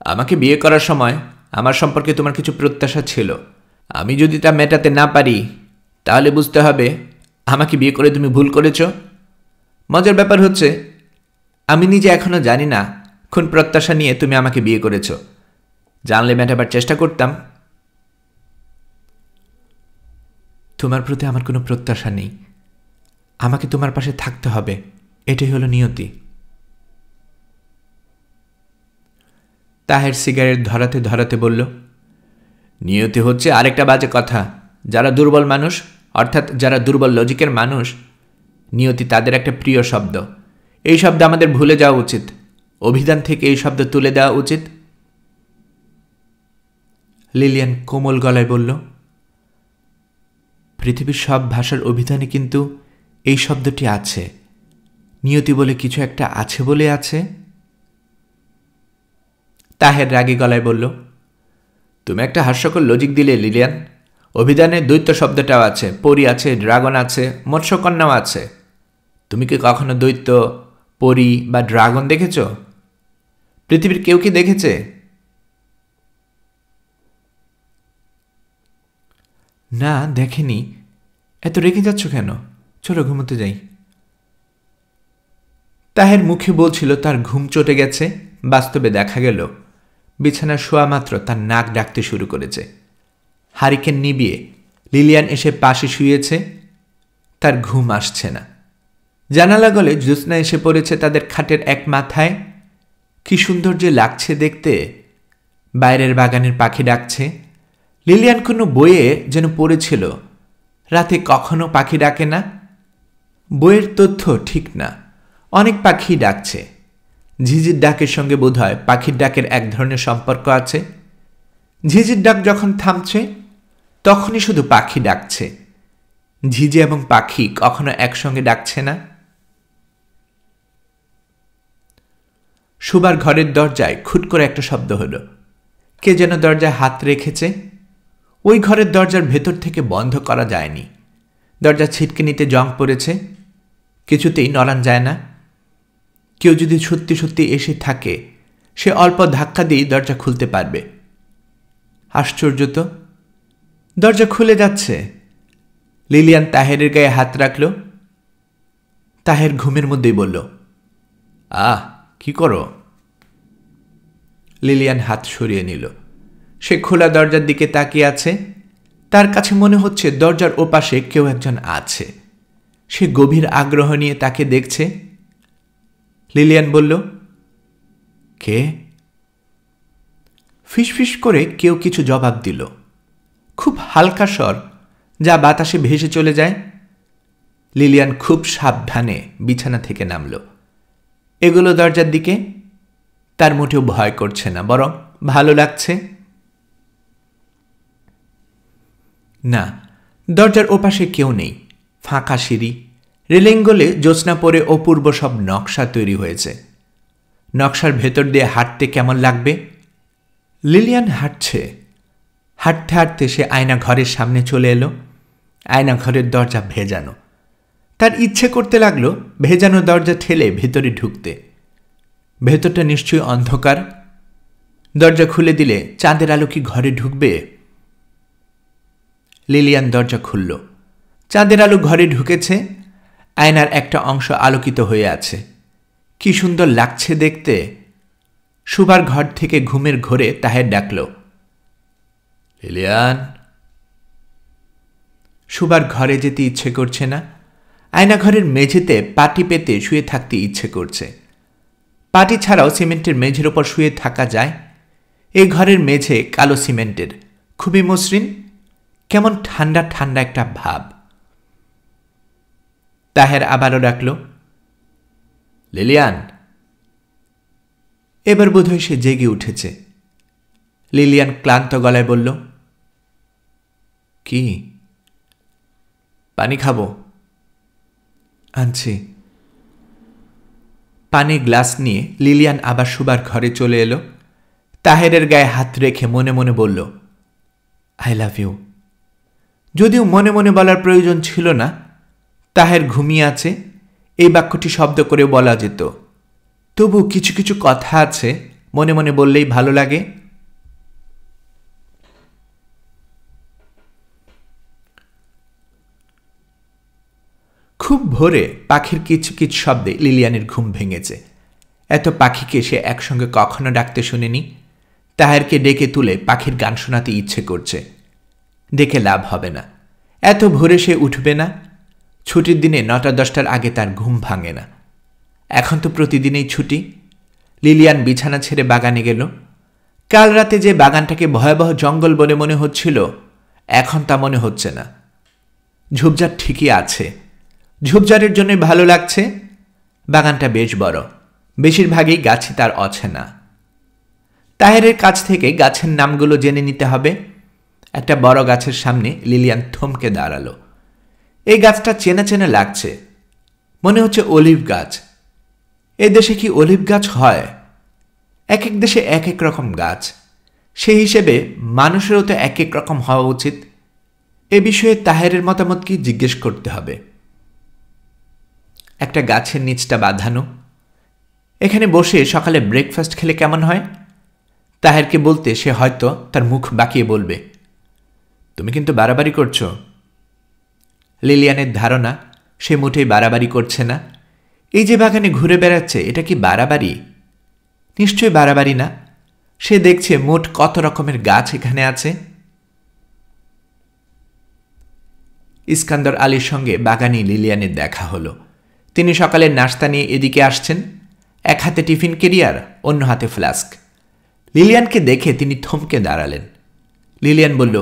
আমাকে বিয়ে করার সময় আমার সম্পর্কে তোমার কিছু প্রত্যাশা ছিল। আমি যদি তা মেটাতে না পারি তাহলে বুঝতে হবে আমাকে বিয়ে করে তুমি ভুল করেছ। মজার ব্যাপার হচ্ছে আমি নিজে এখনো জানি না কোন প্রত্যাশা নিয়ে তুমি আমাকে বিয়ে করেছ। জানলে মেটাবার চেষ্টা করতাম। তোমার প্রতি আমার কোনো প্রত্যাশা নেই। আমাকে তোমার পাশে থাকতে হবে, এটাই হলো নিয়তি। তাহের সিগারেট ধরাতে ধরাতে বলল, নিয়তি হচ্ছে আরেকটা বাজে কথা। যারা দুর্বল মানুষ, অর্থাৎ যারা দুর্বল লজিকের মানুষ, নিয়তি তাদের একটা প্রিয় শব্দ। এই শব্দ আমাদের ভুলে যাওয়া উচিত। অভিধান থেকে এই শব্দ তুলে দেওয়া উচিত। লিলিয়ান কোমল গলায় বলল, পৃথিবীর সব ভাষার অভিধানে কিন্তু এই শব্দটি আছে। নিয়তি বলে কিছু একটা আছে বলে আছে। তাহের রাগী গলায় বলল, তুমি একটা হাস্যকর লজিক দিলে লিলিয়ান। অভিধানে দ্বৈত শব্দটাও আছে, পরী আছে, ড্রাগন আছে, মৎস্যকন্যাও আছে। তুমি কি কখনো দ্বৈত, পরী বা ড্রাগন দেখেছ? পৃথিবীর কেউ কি দেখেছে? না, দেখেনি। এত রেগে যাচ্ছ কেন? চলো ঘুমোতে যাই। তাহের মুখে বলছিল তার ঘুম চটে গেছে। বাস্তবে দেখা গেল বিছানা শোয়া মাত্র তার নাক ডাকতে শুরু করেছে। হারিকেন নিবিয়ে লিলিয়ান এসে পাশে শুয়েছে। তার ঘুম আসছে না। জানালা গলে জ্যোৎস্না এসে পড়েছে তাদের খাটের এক মাথায়। কি সুন্দর যে লাগছে দেখতে। বাইরের বাগানের পাখি ডাকছে। লিলিয়ান কোনো বইয়ে যেন পড়েছিল রাতে কখনো পাখি ডাকে না। বইয়ের তথ্য ঠিক না, অনেক পাখি ডাকছে। ঝিঝির ডাকের সঙ্গে বোধহয় পাখির ডাকের এক ধরনের সম্পর্ক আছে। ঝিঝির ডাক যখন থামছে তখনই শুধু পাখি ডাকছে। ঝিঝি এবং পাখি কখনো একসঙ্গে ডাকছে না। শোবার ঘরের দরজায় খুট করে একটা শব্দ হলো। কে যেন দরজায় হাত রেখেছে। ওই ঘরের দরজার ভেতর থেকে বন্ধ করা যায়নি। দরজা ছিটকিনিতে জং পড়েছে, কিছুতেই নড়ান যায় না। কেউ যদি সত্যি সত্যি এসে থাকে সে অল্প ধাক্কা দিয়ে দরজা খুলতে পারবে। আশ্চর্য তো, দরজা খুলে যাচ্ছে। লিলিয়ান তাহেরের গায়ে হাত রাখল। তাহের ঘুমের মধ্যেই বলল, আহ, কি করো? লিলিয়ান হাত সরিয়ে নিল। সে খোলা দরজার দিকে তাকিয়ে আছে। তার কাছে মনে হচ্ছে দরজার ওপাশে কেউ একজন আছে। সে গভীর আগ্রহ নিয়ে তাকে দেখছে। লিলিয়ান বলল, কে? ফিসফিস করে কেউ কিছু জবাব দিল, খুব হালকা স্বর, যা বাতাসে ভেসে চলে যায়। লিলিয়ান খুব সাবধানে বিছানা থেকে নামল। এগুলো দরজার দিকে। তার মোটেও ভয় করছে না, বরং ভালো লাগছে। না, দরজার ওপাশে কেউ নেই। ফাঁকা সিঁড়ি, রেলিঙ্গলে জ্যোৎস্না পরে অপূর্ব সব নকশা তৈরি হয়েছে। নকশার ভেতর দিয়ে হাঁটতে কেমন লাগবে? লিলিয়ান হাঁটছে। হাঁটতে হাঁটতে সে আয়না ঘরের সামনে চলে এলো। আয়না ঘরের দরজা ভেজানো। তার ইচ্ছে করতে লাগলো ভেজানো দরজা ঠেলে ভেতরে ঢুকতে। ভেতরটা নিশ্চয়ই অন্ধকার। দরজা খুলে দিলে চাঁদের আলো কি ঘরে ঢুকবে? লিলিয়ান দরজা খুলল। চাঁদের আলো ঘরে ঢুকেছে। আয়নার একটা অংশ আলোকিত হয়ে আছে। কি সুন্দর লাগছে দেখতে। শোবার ঘর থেকে ঘুমের ঘোরে তাহের ডাকল, লিলিয়ান। শোবার ঘরে যেতে ইচ্ছে করছে না। আয়না ঘরের মেঝেতে পাটি পেতে শুয়ে থাকতে ইচ্ছে করছে। পাটি ছাড়াও সিমেন্টের মেঝের ওপর শুয়ে থাকা যায়। এই ঘরের মেঝে কালো সিমেন্টের, খুবই মসৃণ। কেমন ঠান্ডা ঠান্ডা একটা ভাব। তাহের আবারও ডাকল, লিলিয়ান। এবার বোধহয় সে জেগে উঠেছে। লিলিয়ান ক্লান্ত গলায় বলল, কি? পানি খাবো? আনছি। পানির গ্লাস নিয়ে লিলিয়ান আবার সুবার ঘরে চলে এলো। তাহেরের গায়ে হাত রেখে মনে মনে বলল, আই লাভ ইউ। যদিও মনে মনে বলার প্রয়োজন ছিল না, তাহের ঘুমিয়ে আছে এই বাক্যটি শব্দ করে বলা যেত, তবু কিছু কিছু কথা আছে মনে মনে বললেই ভালো লাগে। খুব ভোরে পাখির কিচকিচ শব্দে লিলিয়ানের ঘুম ভেঙেছে। এত পাখিকে সে একসঙ্গে কখনো ডাকতে শুনেনি। তাহেরকে ডেকে তুলে পাখির গান শোনাতে ইচ্ছে করছে। ডেকে লাভ হবে না, এত ভোরে সে উঠবে না। ছুটির দিনে 9টা-10টার আগে তার ঘুম ভাঙে না। এখন তো প্রতিদিনেই ছুটি। লিলিয়ান বিছানা ছেড়ে বাগানে গেল। কাল রাতে যে বাগানটাকে ভয়াবহ জঙ্গল বলে মনে হচ্ছিল, এখন তা মনে হচ্ছে না। ঝোপঝাড় ঠিকই আছে, ঝোপঝাড়ের জন্যই ভালো লাগছে। বাগানটা বেশ বড়, বেশিরভাগই গাছই তার অচেনা। তাহেরের কাছ থেকে গাছের নামগুলো জেনে নিতে হবে। একটা বড় গাছের সামনে লিলিয়ান থমকে দাঁড়ালো। এই গাছটা চেনা চেনা লাগছে, মনে হচ্ছে অলিভ গাছ। এ দেশে কি অলিভ গাছ হয়? এক এক দেশে এক এক রকম গাছ, সেই হিসেবে মানুষেরও তো এক এক রকম হওয়া উচিত। এ বিষয়ে তাহেরের মতামত কি জিজ্ঞেস করতে হবে। একটা গাছের নিচটা বাঁধানো, এখানে বসে সকালে ব্রেকফাস্ট খেলে কেমন হয়? তাহেরকে বলতে সে হয়তো তার মুখ বাঁকিয়ে বলবে, তুমি কিন্তু বাড়াবাড়ি করছো। লিলিয়ানের ধারণা সে মোটেই বাড়াবাড়ি করছে না। এই যে বাগানে ঘুরে বেড়াচ্ছে, এটা কি বাড়াবাড়ি? নিশ্চয়ই বাড়াবাড়ি না। সে দেখছে মোট কত রকমের গাছ এখানে আছে। ইস্কান্দর আলীর সঙ্গে বাগানি লিলিয়ানের দেখা হলো। তিনি সকালের নাস্তা নিয়ে এদিকে আসছেন, এক হাতে টিফিন ক্যারিয়ার, অন্য হাতে ফ্লাস্ক। লিলিয়ানকে দেখে তিনি থমকে দাঁড়ালেন। লিলিয়ান বলল,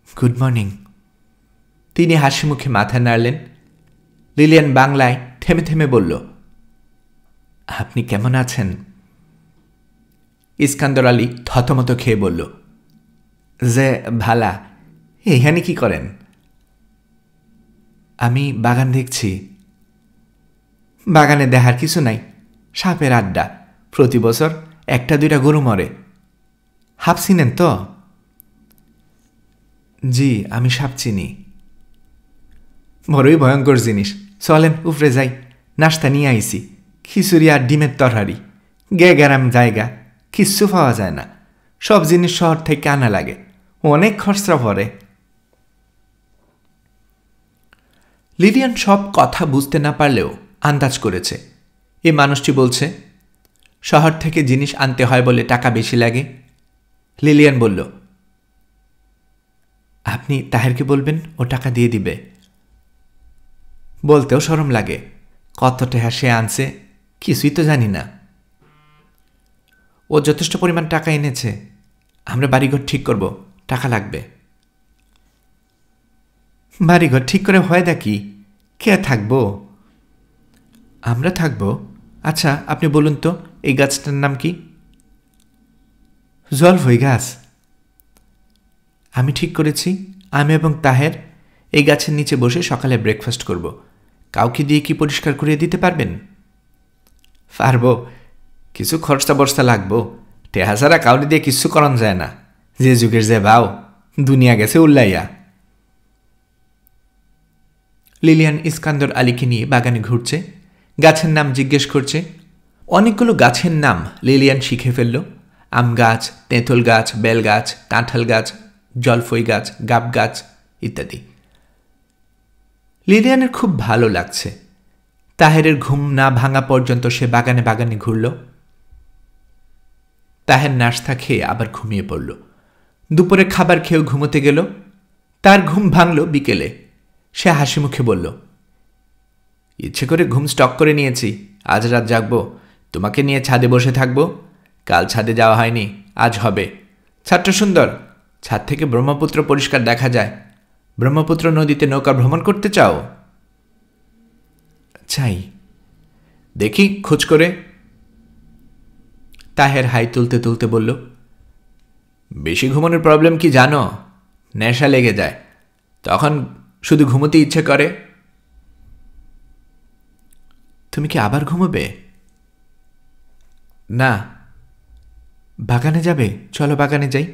গুড মর্নিং। তিনি হাসি মুখে মাথা নাড়লেন। লিলিয়ান বাংলায় থেমে থেমে বলল, আপনি কেমন আছেন? ইস্কান্দর আলী থতমত খেয়ে বলল, যে ভালা। এইখানে কি করেন? আমি বাগান দেখছি। বাগানে দেখার কিছু নাই, সাপের আড্ডা। প্রতি বছর 1-2টা গরু মরে। সাপ চিনেন তো? জি, আমি সাপ চিনি। বড়ই ভয়ঙ্কর জিনিস। চলেন উপরে যাই, নাস্তা নিয়ে আইছি। খিচুড়ি আর ডিমের তরকারি। গ্রাম জায়গা, কিচ্ছু পাওয়া যায় না। সব জিনিস শহর থেকে আনা লাগে, অনেক খরচা পড়ে। লিলিয়ান সব কথা বুঝতে না পারলেও আন্দাজ করেছে। এ মানুষটি বলছে শহর থেকে জিনিস আনতে হয় বলে টাকা বেশি লাগে। লিলিয়ান বলল, আপনি তাহেরকে বলবেন, ও টাকা দিয়ে দিবে। বলতেও শরম লাগে, কত টাকা সে আনছে কিছুই তো জানি না। ও যথেষ্ট পরিমাণ টাকা এনেছে। আমরা বাড়িঘর ঠিক করব, টাকা লাগবে। বাড়িঘর ঠিক করে হয় নাকি? কে থাকবো? আমরা থাকবো। আচ্ছা, আপনি বলুন তো এই গাছটার নাম কি? জলফই গাছ। আমি ঠিক করেছি, আমি এবং তাহের এই গাছের নিচে বসে সকালে ব্রেকফাস্ট করব। কাউকে দিয়ে কি পরিষ্কার করে দিতে পারবেন? পারবো, কিছু খরচা বর্চা লাগবো। টেহা ছাড়া কাউকে দিয়ে কিচ্ছু করান যায় না। যে যুগের যে ভাও, দুনিয়া গেছে উল্লাইয়া। লিলিয়ান ইস্কান্দর আলীকে নিয়ে বাগানে ঘুরছে, গাছের নাম জিজ্ঞেস করছে। অনেকগুলো গাছের নাম লিলিয়ান শিখে ফেলল। আম গাছ, তেঁতুল গাছ, বেল গাছ, কাঁঠাল গাছ, জলফই গাছ, গাব গাছ ইত্যাদি। লিলিয়ানের খুব ভালো লাগছে। তাহেরের ঘুম না ভাঙা পর্যন্ত সে বাগানে বাগানে ঘুরল। তাহের নাস্তা খেয়ে আবার ঘুমিয়ে পড়ল। দুপুরে খাবার খেয়েও ঘুমোতে গেল। তার ঘুম ভাঙল বিকেলে। সে হাসি মুখে বলল, ইচ্ছে করে ঘুম স্টক করে নিয়েছি, আজ রাত জাগবো, তোমাকে নিয়ে ছাদে বসে থাকবো। কাল ছাদে যাওয়া হয়নি, আজ হবে। ছাদটা সুন্দর, ছাদ থেকে ব্রহ্মপুত্র পরিষ্কার দেখা যায়। ব্রহ্মপুত্র নদীতে নৌকা ভ্রমণ করতে চাও? চাই। দেখি খোঁজ করে। তাহের হাই তুলতে তুলতে বলল, বেশি ঘুমানোর প্রবলেম কি জানো? নেশা লেগে যায়, তখন শুধু ঘুমোতে ইচ্ছে করে। তুমি কি আবার ঘুমোবে? না। বাগানে যাবে? চলো বাগানে যাই,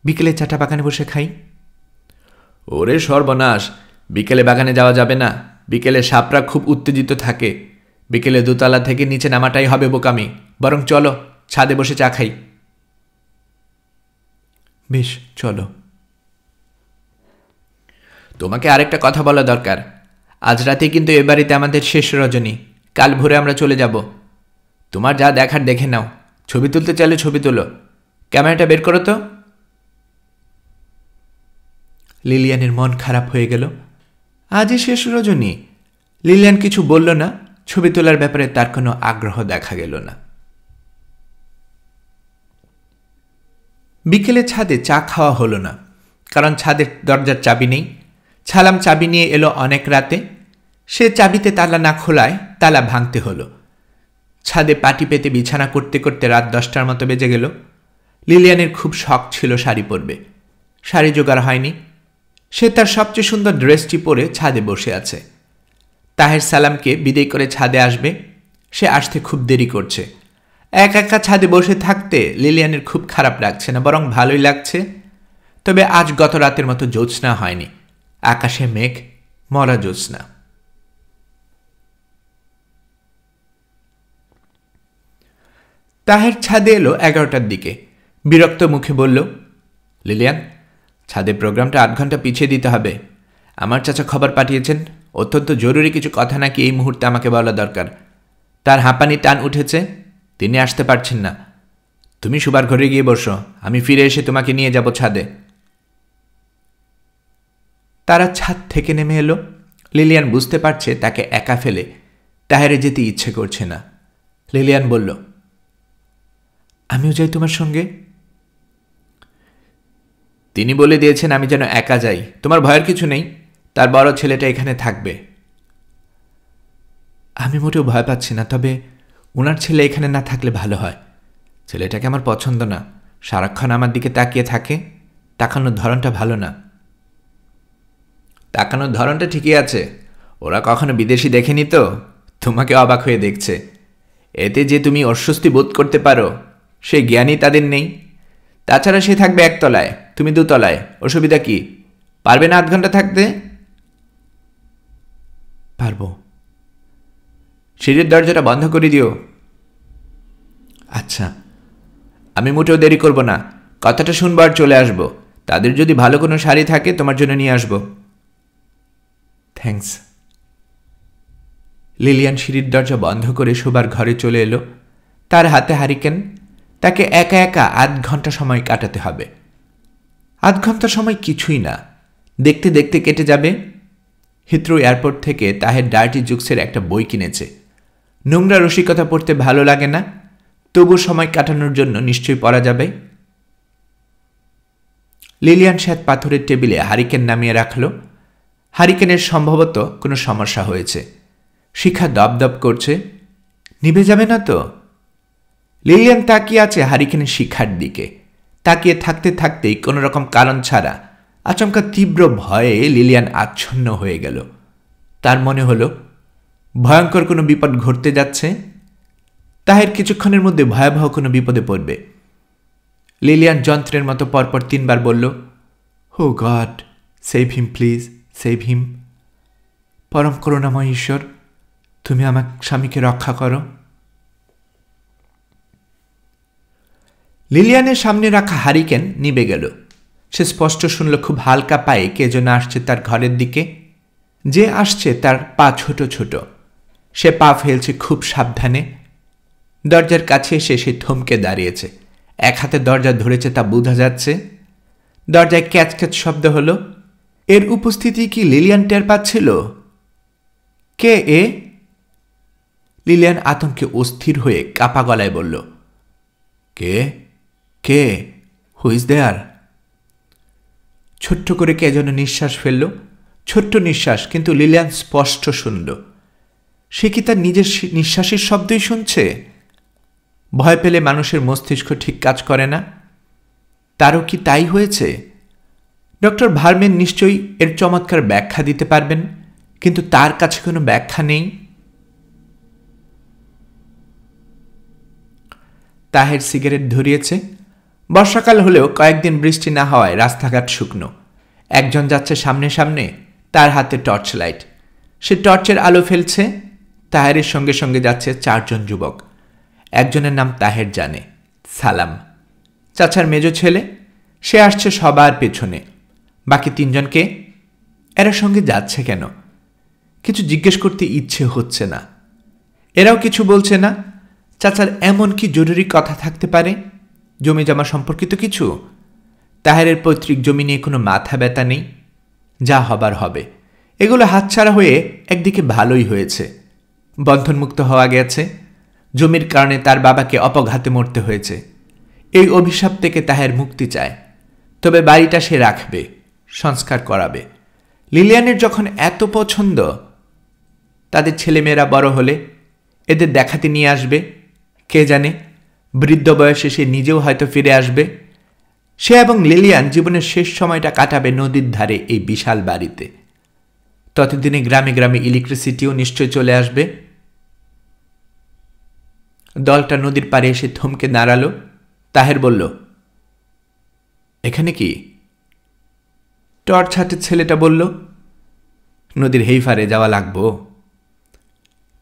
বিকেলে চাটা বাগানে বসে খাই। ওরে সর্বনাশ, বিকেলে বাগানে যাওয়া যাবে না। বিকেলে সাপরা খুব উত্তেজিত থাকে। বিকেলে দোতলা থেকে নিচে নামাটাই হবে বোকামি। বরং চলো ছাদে বসে চা খাই। বেশ, চলো। তোমাকে আরেকটা কথা বলা দরকার। আজ রাতে কিন্তু এ বাড়িতে আমাদের শেষ রজনী। কাল ভোরে আমরা চলে যাব। তোমার যা দেখার দেখে নাও। ছবি তুলতে চাইলে ছবি তোলো। ক্যামেরাটা বের করো তো। লিলিয়ানের মন খারাপ হয়ে গেল। আজই শেষ রজনী। লিলিয়ান কিছু বলল না। ছবি তোলার ব্যাপারে তার কোনো আগ্রহ দেখা গেল না। বিকেলে ছাদে চা খাওয়া হলো না, কারণ ছাদের দরজার চাবি নেই। ছালাম চাবি নিয়ে এলো অনেক রাতে। সে চাবিতে তালা না খোলায় তালা ভাঙতে হলো। ছাদে পাটি পেতে বিছানা করতে করতে রাত 10টার মতো বেজে গেল। লিলিয়ানের খুব শখ ছিল শাড়ি পরবে। শাড়ি জোগাড় হয়নি। সে তার সবচেয়ে সুন্দর ড্রেসটি পরে ছাদে বসে আছে। তাহের সালামকে বিদায় করে ছাদে আসবে। সে আসতে খুব দেরি করছে। একা একা ছাদে বসে থাকতে লিলিয়ানের খুব খারাপ লাগছে না, বরং ভালোই লাগছে। তবে আজ গত রাতের মতো জ্যোৎস্না হয়নি। আকাশে মেঘ, মরা জ্যোৎস্না। তাহের ছাদে এলো 11টার দিকে। বিরক্ত মুখে বলল, লিলিয়ান, ছাদে প্রোগ্রামটা 8 ঘন্টা পিছিয়ে দিতে হবে। আমার চাচা খবর পাঠিয়েছেন, অত্যন্ত জরুরি কিছু কথা নাকি এই মুহূর্তে আমাকে বলা দরকার। তার হাঁপানি টান উঠেছে, তিনি আসতে পারছেন না। তুমি শোবার ঘরে গিয়ে বসো, আমি ফিরে এসে তোমাকে নিয়ে যাব ছাদে। তারা ছাদ থেকে নেমে এলো। লিলিয়ান বুঝতে পারছে তাকে একা ফেলে তাহেরে যেতে ইচ্ছে করছে না। লিলিয়ান বলল, আমিও যাই তোমার সঙ্গে। তিনি বলে দিয়েছেন আমি যেন একা যাই। তোমার ভয়ের কিছু নেই, তার বড় ছেলেটা এখানে থাকবে। আমি মোটেও ভয় পাচ্ছি না, তবে ওনার ছেলে এখানে না থাকলে ভালো হয়। ছেলেটাকে আমার পছন্দ না। সারাক্ষণ আমার দিকে তাকিয়ে থাকে। তাকানোর ধরনটা ভালো না। তাকানোর ধরনটা ঠিকই আছে। ওরা কখনো বিদেশি দেখেনি তো, তোমাকে অবাক হয়ে দেখছে। এতে যে তুমি অস্বস্তি বোধ করতে পারো সেই জ্ঞানই তাদের নেই। তাছাড়া সে থাকবে 1 তলায়, তুমি 2 তলায়। অসুবিধা কি? পারবে না 8 ঘন্টা থাকতে? পারবো। সিঁড়ির দরজাটা বন্ধ করে দিও। আচ্ছা। আমি মোটেও দেরি করব না। কথাটা শুনবো আর চলে আসব। তাদের যদি ভালো কোনো শাড়ি থাকে তোমার জন্য নিয়ে আসব। থ্যাঙ্কস। লিলিয়ান সিঁড়ির দরজা বন্ধ করে শোবার ঘরে চলে এলো। তার হাতে হারিকেন। তাকে একা একা 8 ঘন্টা সময় কাটাতে হবে। 8 ঘন্টা সময় কিছুই না, দেখতে দেখতে কেটে যাবে। হিথ্রো এয়ারপোর্ট থেকে তাহের ডার্টি জুকসের একটা বই কিনেছে। নোংরা রসিকতা পড়তে ভালো লাগে না, তবু সময় কাটানোর জন্য নিশ্চয়ই পড়া যাবে। লিলিয়ান শ্বেত পাথরের টেবিলে হারিকেন নামিয়ে রাখল। হারিকেনের সম্ভবত কোনো সমস্যা হয়েছে। শিখা দপদপ করছে। নিভে যাবে না তো? লিলিয়ান তাকিয়ে আছে হারিকেনের শিখার দিকে। তাকিয়ে থাকতে থাকতেই কোনো রকম কারণ ছাড়া আচমকা তীব্র ভয়ে লিলিয়ান আচ্ছন্ন হয়ে গেল। তার মনে হলো ভয়ঙ্কর কোনো বিপদ ঘটতে যাচ্ছে। তাহের কিছুক্ষণের মধ্যে ভয়াবহ কোনো বিপদে পড়বে। লিলিয়ান যন্ত্রের মতো পরপর 3 বার বলল, oh God, save him please, save him. পরম করুণাময় ঈশ্বর, তুমি আমার স্বামীকে রক্ষা করো। লিলিয়ানের সামনে রাখা হারিকেন নিভে গেল। সে স্পষ্ট শুনল খুব হালকা পায়ে কে যেন আসছে তার ঘরের দিকে। যে আসছে তার পা ছোট ছোট। সে পা ফেলছে খুব সাবধানে। দরজার কাছে এসে সে থমকে দাঁড়িয়েছে। এক হাতে দরজা ধরেছে তা বোঝা যাচ্ছে। দরজায় ক্যাচ ক্যাচ শব্দ হলো। এর উপস্থিতি কি লিলিয়ান টের পাচ্ছিল? কে এ? লিলিয়ান আতঙ্কে অস্থির হয়ে কাপা গলায় বলল, কে কে হু ইজ দেয়ার? ছোট্ট করে কে যেন নিঃশ্বাস ফেলল। ছোট্ট নিঃশ্বাস, কিন্তু লিলিয়ান স্পষ্ট শুনল। সে কি তার নিজের নিঃশ্বাসের শব্দই শুনছে? ভয় পেলে মানুষের মস্তিষ্ক ঠিক কাজ করে না। তারও কি তাই হয়েছে? ডক্টর ভার্মেন নিশ্চয়ই এর চমৎকার ব্যাখ্যা দিতে পারবেন, কিন্তু তার কাছে কোনো ব্যাখ্যা নেই। তাহের সিগারেট ধরিয়েছে। বর্ষাকাল হলেও কয়েকদিন বৃষ্টি না হওয়ায় রাস্তাঘাট শুকনো। একজন যাচ্ছে সামনে সামনে, তার হাতে টর্চ লাইট। সে টর্চের আলো ফেলছে। তাহেরের সঙ্গে সঙ্গে যাচ্ছে 4 জন যুবক। একজনের নাম তাহের জানে, সালাম, চাচার মেজ ছেলে। সে আসছে সবার পেছনে। বাকি 3 জনকে এরা সঙ্গে যাচ্ছে কেন? কিছু জিজ্ঞেস করতে ইচ্ছে হচ্ছে না। এরাও কিছু বলছে না। চাচার এমন কি জরুরি কথা থাকতে পারে? জমি জমা সম্পর্কিত কিছু? তাহেরের পৈতৃক জমি নিয়ে কোনো মাথা ব্যথা নেই। যা হবার হবে। এগুলো হাতছাড়া হয়ে একদিকে ভালোই হয়েছে। বন্ধনমুক্ত হওয়া গেছে। জমির কারণে তার বাবাকে অপঘাতে মরতে হয়েছে। এই অভিশাপ থেকে তাহের মুক্তি চায়। তবে বাড়িটা সে রাখবে, সংস্কার করাবে। লিলিয়ানের যখন এত পছন্দ, তাদের ছেলেমেয়েরা বড় হলে এদের দেখাতে নিয়ে আসবে। কে জানে, বৃদ্ধ বয়সে সে নিজেও হয়তো ফিরে আসবে। সে এবং লিলিয়ান জীবনের শেষ সময়টা কাটাবে নদীর ধারে এই বিশাল বাড়িতে। ততদিনে গ্রামে গ্রামে ইলেকট্রিসিটিও নিশ্চয় চলে আসবে। দলটা নদীর পাড়ে এসে থমকে দাঁড়ালো। তাহের বলল, এখানে কি? টর্চ হাতে ছেলেটা বলল, নদীর হেইফারে যাওয়া লাগবো।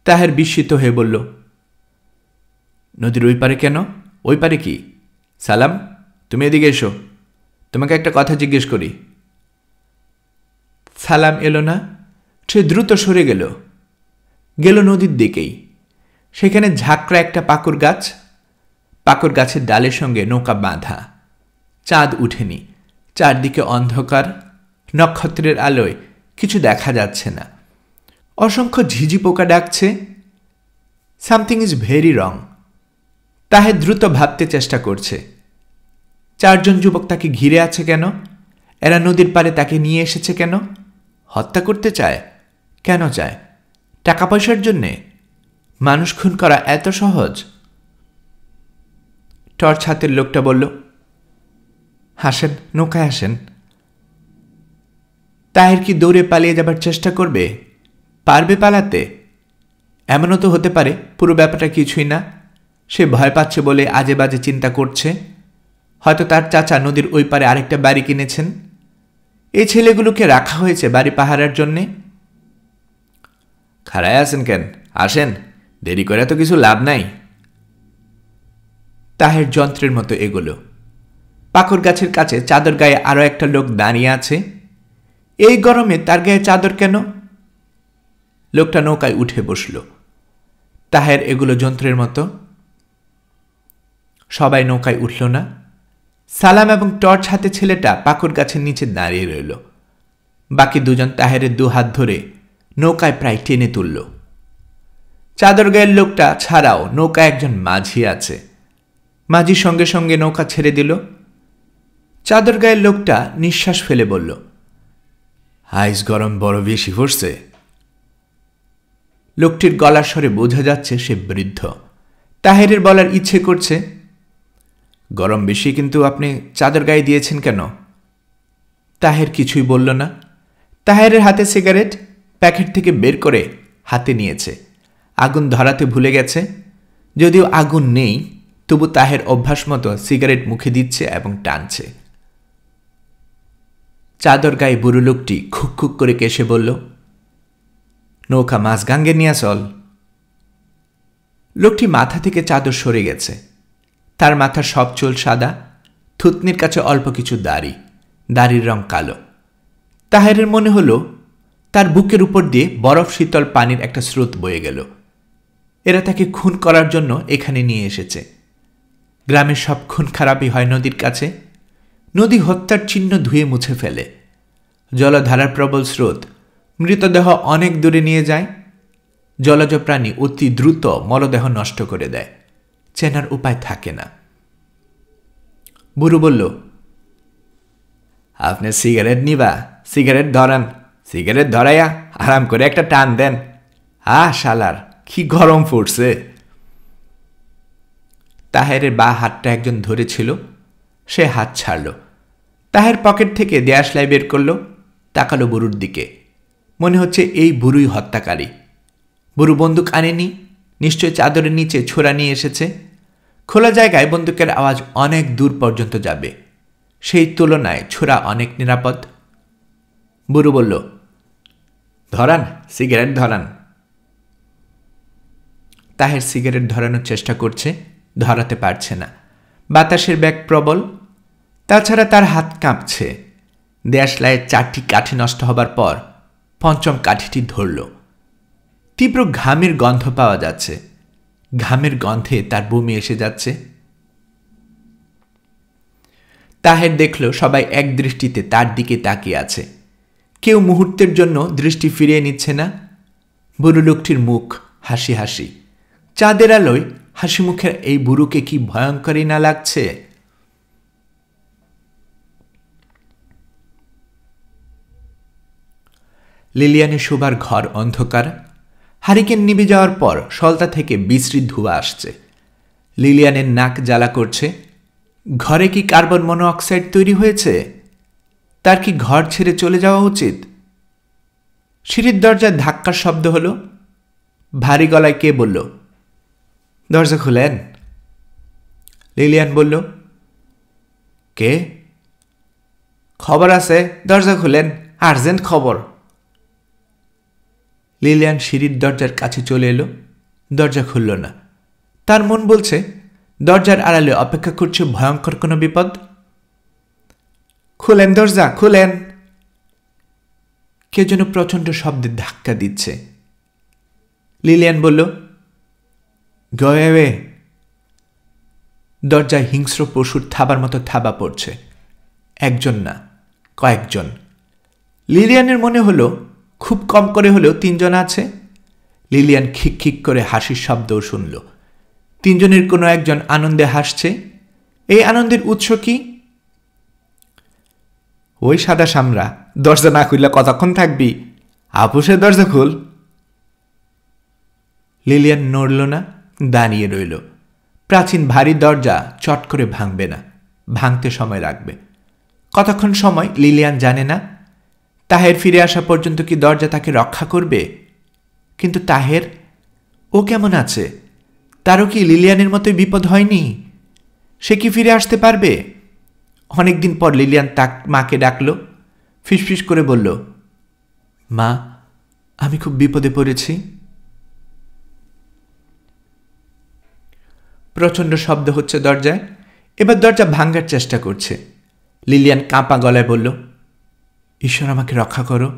তাহের বিস্মিত হয়ে বলল, নদীর ওই পারে কেন? ওই পারে কি? সালাম, তুমি এদিকে এসো, তোমাকে একটা কথা জিজ্ঞেস করি। সালাম এলো না। সে দ্রুত সরে গেল নদীর দিকেই। সেখানে ঝাঁকড়া একটা পাকুর গাছ। পাকুর গাছের ডালের সঙ্গে নৌকা বাঁধা। চাঁদ উঠেনি। চারদিকে অন্ধকার। নক্ষত্রের আলোয় কিছু দেখা যাচ্ছে না। অসংখ্য ঝিঝি পোকা ডাকছে। Something is very wrong. Taher দ্রুত ভাবতে চেষ্টা করছে। 4 জন যুবক তাকে ঘিরে আছে কেন? এরা নদীর পাড়ে তাকে নিয়ে এসেছে কেন? হত্যা করতে চায়? কেন চায়? টাকা পয়সার জন্যে? মানুষ খুন করা এত সহজ? টর্চ হাতের লোকটা বলল, হাসেন, নৌকায় আসেন। তাহের কি দৌড়ে পালিয়ে যাবার চেষ্টা করবে? পারবে পালাতে? এমনও তো হতে পারে পুরো ব্যাপারটা কিছুই না। সে ভয় পাচ্ছে বলে আজে বাজে চিন্তা করছে। হয়তো তার চাচা নদীর ওই পারে আরেকটা বাড়ি কিনেছেন। এই ছেলেগুলোকে রাখা হয়েছে বাড়ি পাহারার জন্যে। খাড়ায় আছেন কেন? আসেন, দেরি করে তো কিছু লাভ নাই। তাহের যন্ত্রের মতো এগোলো। পাকর গাছের কাছে চাদর গায়ে আরো একটা লোক দাঁড়িয়ে আছে। এই গরমে তার গায়ে চাদর কেন? লোকটা নৌকায় উঠে বসল। তাহের এগুলো যন্ত্রের মতো। সবাই নৌকায় উঠল না। সালাম এবং টর্চ হাতে ছেলেটা পাকর গাছের নিচে দাঁড়িয়ে রইল। বাকি 2 জন তাহেরের 2 হাত ধরে নৌকায় প্রায় টেনে তুলল। চাদর গায়ের লোকটা ছাড়াও নৌকায় একজন মাঝি আছে। মাঝি সঙ্গে সঙ্গে নৌকা ছেড়ে দিল। চাদর গায়ের লোকটা নিঃশ্বাস ফেলে বলল, আইস গরম বড় বেশি পড়ছে। লোকটির গলার স্বরে বোঝা যাচ্ছে সে বৃদ্ধ। তাহেরের বলার ইচ্ছে করছে, গরম বেশি, কিন্তু আপনি চাদর গায়ে দিয়েছেন কেন? তাহের কিছুই বলল না। তাহেরের হাতে সিগারেট প্যাকেট থেকে বের করে হাতে নিয়েছে। আগুন ধরাতে ভুলে গেছে। যদিও আগুন নেই, তবু তাহের অভ্যাস মতো সিগারেট মুখে দিচ্ছে এবং টানছে। চাদর গায়ে বুড়ো লোকটি খুক খুক করে কেসে বলল, নৌকা মাছ গাঙ্গে নিয়ে চল। লোকটি মাথা থেকে চাদর সরে গেছে। তার মাথার সব চুল সাদা, থুতনির কাছে অল্প কিছু দাড়ি। দাড়ির রং কালো। তাহেরের মনে হল তার বুকের উপর দিয়ে বরফ শীতল পানির একটা স্রোত বয়ে গেল। এরা তাকে খুন করার জন্য এখানে নিয়ে এসেছে। গ্রামের সব খুন খারাপই হয় নদীর কাছে। নদী হত্যার চিহ্ন ধুয়ে মুছে ফেলে। জলধারার প্রবল স্রোত মৃতদেহ অনেক দূরে নিয়ে যায়। জলজ প্রাণী অতি দ্রুত মরদেহ নষ্ট করে দেয়। চেনার উপায় থাকে না। বুড়ো বলল, আপনি সিগারেট নিবা? সিগারেট ধরান। সিগারেট ধরাইয়া আরাম করে একটা টান দেন। শালার কি গরম পড়ছে। তাহেরের বা হাতটা একজন ধরেছিল। সে হাত ছাড়ল। তাহের পকেট থেকে দেয়াশলাই বের করল। তাকালো বুড়োর দিকে। মনে হচ্ছে এই বুড়োই হত্যাকারী। বুড়ো বন্দুক আনেনি। নিশ্চয় চাদরের নিচে ছোড়া নিয়ে এসেছে। খোলা জায়গায় বন্দুকের আওয়াজ অনেক দূর পর্যন্ত যাবে, সেই তুলনায় ছোড়া অনেক নিরাপদ। বুড়ো বলল, ধরান, সিগারেট ধরান। তাহের সিগারেট ধরানোর চেষ্টা করছে, ধরাতে পারছে না। বাতাসের বেগ প্রবল, তাছাড়া তার হাত কাঁপছে। দেশলাইয়ের 4টি কাঠি নষ্ট হবার পর 5ম কাঠিটি ধরল। তীব্র ঘামের গন্ধ পাওয়া যাচ্ছে, ঘামের গন্ধে তার বমি এসে যাচ্ছে। তাহের দেখল সবাই এক দৃষ্টিতে তার দিকে তাকিয়ে আছে, কেউ মুহূর্তের জন্য দৃষ্টি ফিরিয়ে নিচ্ছে না। বুড়ো লোকটির মুখ হাসি হাসি, চাঁদের আলোয় হাসি মুখের এই বুড়োকে কি ভয়ঙ্করই না লাগছে। লিলিয়ানের শোবার ঘর অন্ধকার। হারিকেন নিভে যাওয়ার পর সলতা থেকে বিশ্রী ধোঁয়া আসছে। লিলিয়ানের নাক জ্বালা করছে। ঘরে কি কার্বন মনোঅক্সাইড তৈরি হয়েছে? তার কি ঘর ছেড়ে চলে যাওয়া উচিত? সিঁড়ির দরজায় ধাক্কার শব্দ হল। ভারী গলায় কে বলল, দরজা খুলেন। লিলিয়ান বলল, কে? খবর আছে, দরজা খুলেন, আর্জেন্ট খবর। লিলিয়ান সিঁড়ির দরজার কাছে চলে এলো, দরজা খুলল না। তার মন বলছে দরজার আড়ালে অপেক্ষা করছে ভয়ঙ্কর কোনো বিপদ। খুলেন দরজা, খুলেন। কে যেন প্রচণ্ড শব্দে ধাক্কা দিচ্ছে। লিলিয়ান বলল, গো অ্যাওয়ে। দরজায় হিংস্র পশুর থাবার মতো থাবা পড়ছে। একজন না, কয়েকজন। লিলিয়ানের মনে হলো খুব কম করে হলেও 3 জন আছে। লিলিয়ান খিক খিক করে হাসির শব্দও শুনল। 3 জনের কোনো একজন আনন্দে হাসছে। এই আনন্দের উৎস কি? ওই সাদা সামরা, দরজা না খুললে কতক্ষণ থাকবি? আপোষের দরজা খুল। লিলিয়ান নড়ল না, দাঁড়িয়ে রইল। প্রাচীন ভারী দরজা চট করে ভাঙবে না, ভাঙতে সময় লাগবে। কতক্ষণ সময় লিলিয়ান জানে না। তাহের ফিরে আসা পর্যন্ত কি দরজা তাকে রক্ষা করবে? কিন্তু তাহের, ও কেমন আছে? তারও কি লিলিয়ানের মতোই বিপদ হয়নি? সে কি ফিরে আসতে পারবে? অনেকদিন পর লিলিয়ান মাকে ডাকল, ফিসফিস করে বলল, মা, আমি খুব বিপদে পড়েছি। প্রচণ্ড শব্দ হচ্ছে দরজায়। এবার দরজা ভাঙার চেষ্টা করছে। লিলিয়ান কাঁপা গলায় বলল, ঈশ্বর আমাকে রক্ষা করো।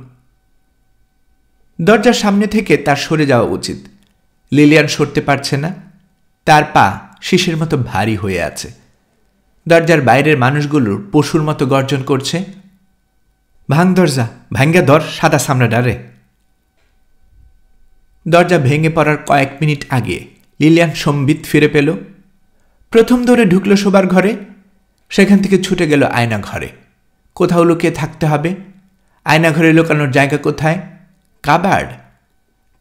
দরজার সামনে থেকে তার সরে যাওয়া উচিত। লিলিয়ান সরতে পারছে না, তার পা শিশের মতো ভারী হয়ে আছে। দরজার বাইরের মানুষগুলোর পশুর মতো গর্জন করছে, ভাঙ দরজা, ভাঙ্গা ধর সাদা সামরাডারে। দরজা ভেঙে পড়ার কয়েক মিনিট আগে লিলিয়ান সম্বিত ফিরে পেল। প্রথম দৌড়ে ঢুকল শোবার ঘরে, সেখান থেকে ছুটে গেল আয়না ঘরে। কোথাও লুকিয়ে থাকতে হবে। আয়না ঘরে লুকানোর জায়গা কোথায়? কাবার্ড।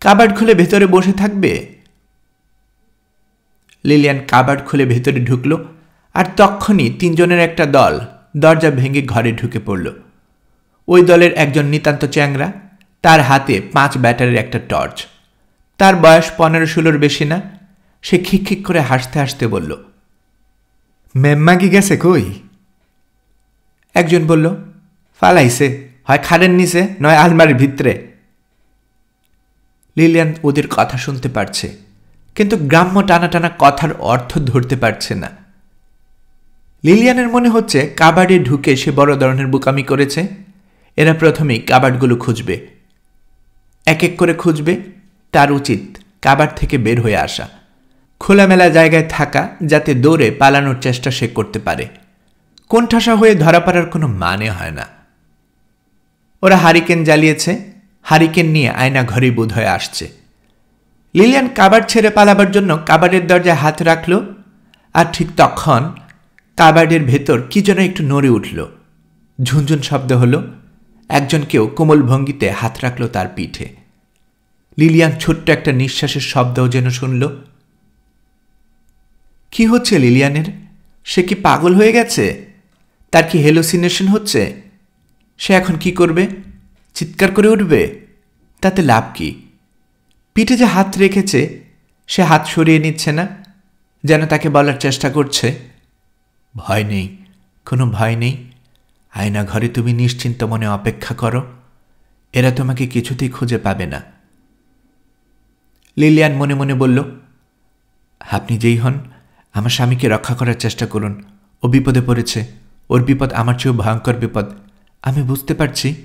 কাবার্ড খুলে ভেতরে বসে থাকবে। লিলিয়ান কাবার্ড খুলে ভেতরে ঢুকল, আর তক্ষণই 3 জনের একটা দল দরজা ভেঙে ঘরে ঢুকে পড়ল। ওই দলের একজন নিতান্ত চ্যাংরা, তার হাতে 5 ব্যাটারির একটা টর্চ। তার বয়স 15-16 বেশি না। সে খিক করে হাসতে হাসতে বলল, মেম্মা কি গেছে কই? একজন বলল, ফালাইছে, হয় খাড়ের নিচে নয় আলমারির ভিতরে। লিলিয়ান ওদের কথা শুনতে পারছে, কিন্তু গ্রাম্য টানা টানা কথার অর্থ ধরতে পারছে না। লিলিয়ানের মনে হচ্ছে কাবার্ডে ঢুকে সে বড় ধরনের বোকামি করেছে। এরা প্রথমেই কাবার্ডগুলো খুঁজবে, এক এক করে খুঁজবে। তার উচিত কাবার্ড থেকে বের হয়ে আসা, খোলামেলা জায়গায় থাকা, যাতে দৌড়ে পালানোর চেষ্টা সে করতে পারে। কোণঠাসা হয়ে ধরা পড়ার কোনো মানে হয় না। ওরা হারিকেন জ্বালিয়েছে, হারিকেন নিয়ে আয়না ঘরে বোধ হয়ে আসছে। লিলিয়ান কাবার্ড ছেড়ে পালাবার জন্য কাবার্ডের দরজায় হাত রাখল, আর ঠিক তখন কাবার্ডের ভেতর কি যেন একটু নড়ে উঠল। ঝুনঝুন শব্দ হলো। একজন কেউ কোমল ভঙ্গিতে হাত রাখল তার পিঠে। লিলিয়ান ছোট্ট একটা নিঃশ্বাসের শব্দও যেন শুনল। কি হচ্ছে লিলিয়ানের? সে কি পাগল হয়ে গেছে? তার কি হ্যালুসিনেশন হচ্ছে? সে এখন কি করবে? চিৎকার করে উঠবে? তাতে লাভ কি? পিঠে যে হাত রেখেছে সে হাত সরিয়ে নিচ্ছে না। যেন তাকে বলার চেষ্টা করছে, ভয় নেই, কোনো ভয় নেই, আয়না ঘরে তুমি নিশ্চিন্ত মনে অপেক্ষা করো, এরা তোমাকে কিছুতেই খুঁজে পাবে না। লিলিয়ান মনে মনে বলল, আপনি যেই হন, আমার স্বামীকে রক্ষা করার চেষ্টা করুন। ও বিপদে পড়েছে, ওর বিপদ আমার চেয়েও ভয়ঙ্কর বিপদ। আমি বুঝতে পারছি,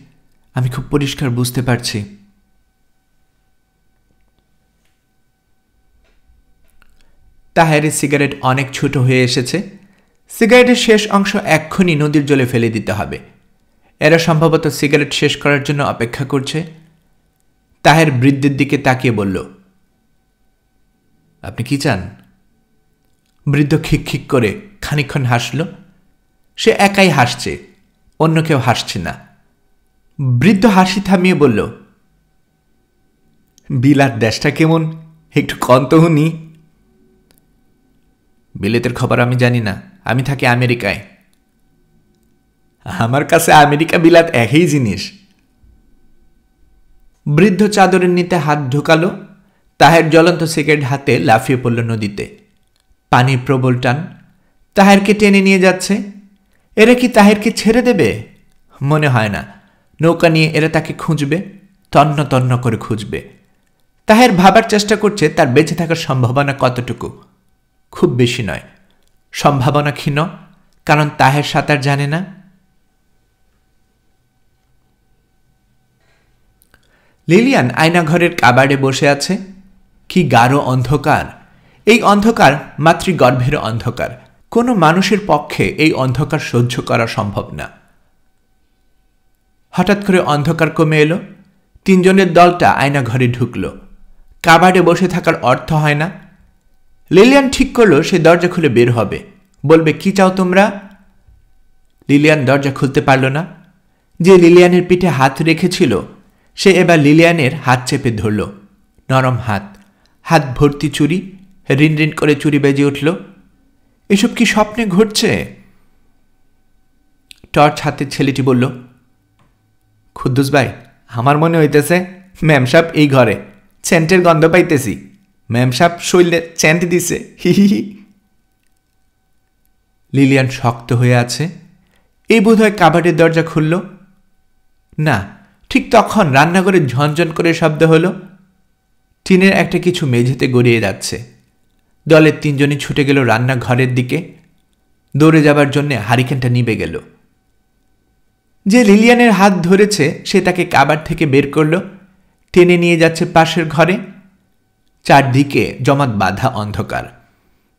আমি খুব পরিষ্কার বুঝতে পারছি। তাহেরের সিগারেট অনেক ছোট হয়ে এসেছে। সিগারেটের শেষ অংশ এক্ষুনি নদীর জলে ফেলে দিতে হবে। এরা সম্ভবত সিগারেট শেষ করার জন্য অপেক্ষা করছে। তাহের বৃদ্ধের দিকে তাকিয়ে বলল, আপনি কি চান? বৃদ্ধ খিকখিক করে খানিকক্ষণ হাসল। সে একাই হাসছে, অন্য কেউ হাসছে না। বৃদ্ধ হাসি থামিয়ে বলল, বিলাত দেশটা কেমন, একটু কন্তহুনি। বিলেতের খবর আমি জানি না, আমি থাকি আমেরিকায়। আমার কাছে আমেরিকা বিলাত একই জিনিস। বৃদ্ধ চাদরের নিতে হাত ঢোকালো। তাহের জ্বলন্ত সিগারেট হাতে লাফিয়ে পড়ল নদীতে। পানির প্রবল টান তাহেরকে টেনে নিয়ে যাচ্ছে। এরা কি তাহেরকে ছেড়ে দেবে? মনে হয় না। নৌকা নিয়ে এরা তাকে খুঁজবে, তন্ন তন্ন করে খুঁজবে। তাহের ভাবার চেষ্টা করছে তার বেঁচে থাকার সম্ভাবনা কতটুকু। খুব বেশি নয়, সম্ভাবনা ক্ষীণ, কারণ তাহের সাঁতার জানে না। লিলিয়ান আয়নাঘরের কাবার্ডে বসে আছে। কি গাঢ় অন্ধকার! এই অন্ধকার মাতৃগর্ভের অন্ধকার। কোনো মানুষের পক্ষে এই অন্ধকার সহ্য করা সম্ভব না। হঠাৎ করে অন্ধকার কমে এলো। তিনজনের দলটা আয়নাঘরে ঢুকল। কাবার্ডে বসে থাকার অর্থ হয় না। লিলিয়ান ঠিক করল সে দরজা খুলে বের হবে, বলবে, কি চাও তোমরা? লিলিয়ান দরজা খুলতে পারল না। যে লিলিয়ানের পিঠে হাত রেখেছিল সে এবার লিলিয়ানের হাত চেপে ধরল। নরম হাত, হাত ভর্তি চুরি, রিন রিন করে চুরি বেজে উঠল। এসব কি স্বপ্নে ঘটছে? টর্চ হাতের ছেলেটি বলল, খুদ্দুস ভাই, আমার মনে হইতেছে ম্যাম সাহেব এই ঘরে, সেন্টের গন্ধ পাইতেছি। ম্যাম সাহেব শৈলে চ্যান্ট দিছে, হি হি হি। লিলিয়ান শক্ত হয়ে আছে। এই বোধহয় কাবার্ডের দরজা খুলল। না, ঠিক তখন রান্নাঘরে ঝনঝন করে শব্দ হলো। টিনের একটা কিছু মেঝেতে গড়িয়ে যাচ্ছে। দলের তিনজনই ছুটে গেল রান্নাঘরের দিকে। দৌড়ে যাবার জন্য হারিকেনটা নিভে গেল। যে লিলিয়ানের হাত ধরেছে সে তাকে কাবার্ড থেকে বের করল, টেনে নিয়ে যাচ্ছে পাশের ঘরে। চারদিকে জমাট বাঁধা অন্ধকার।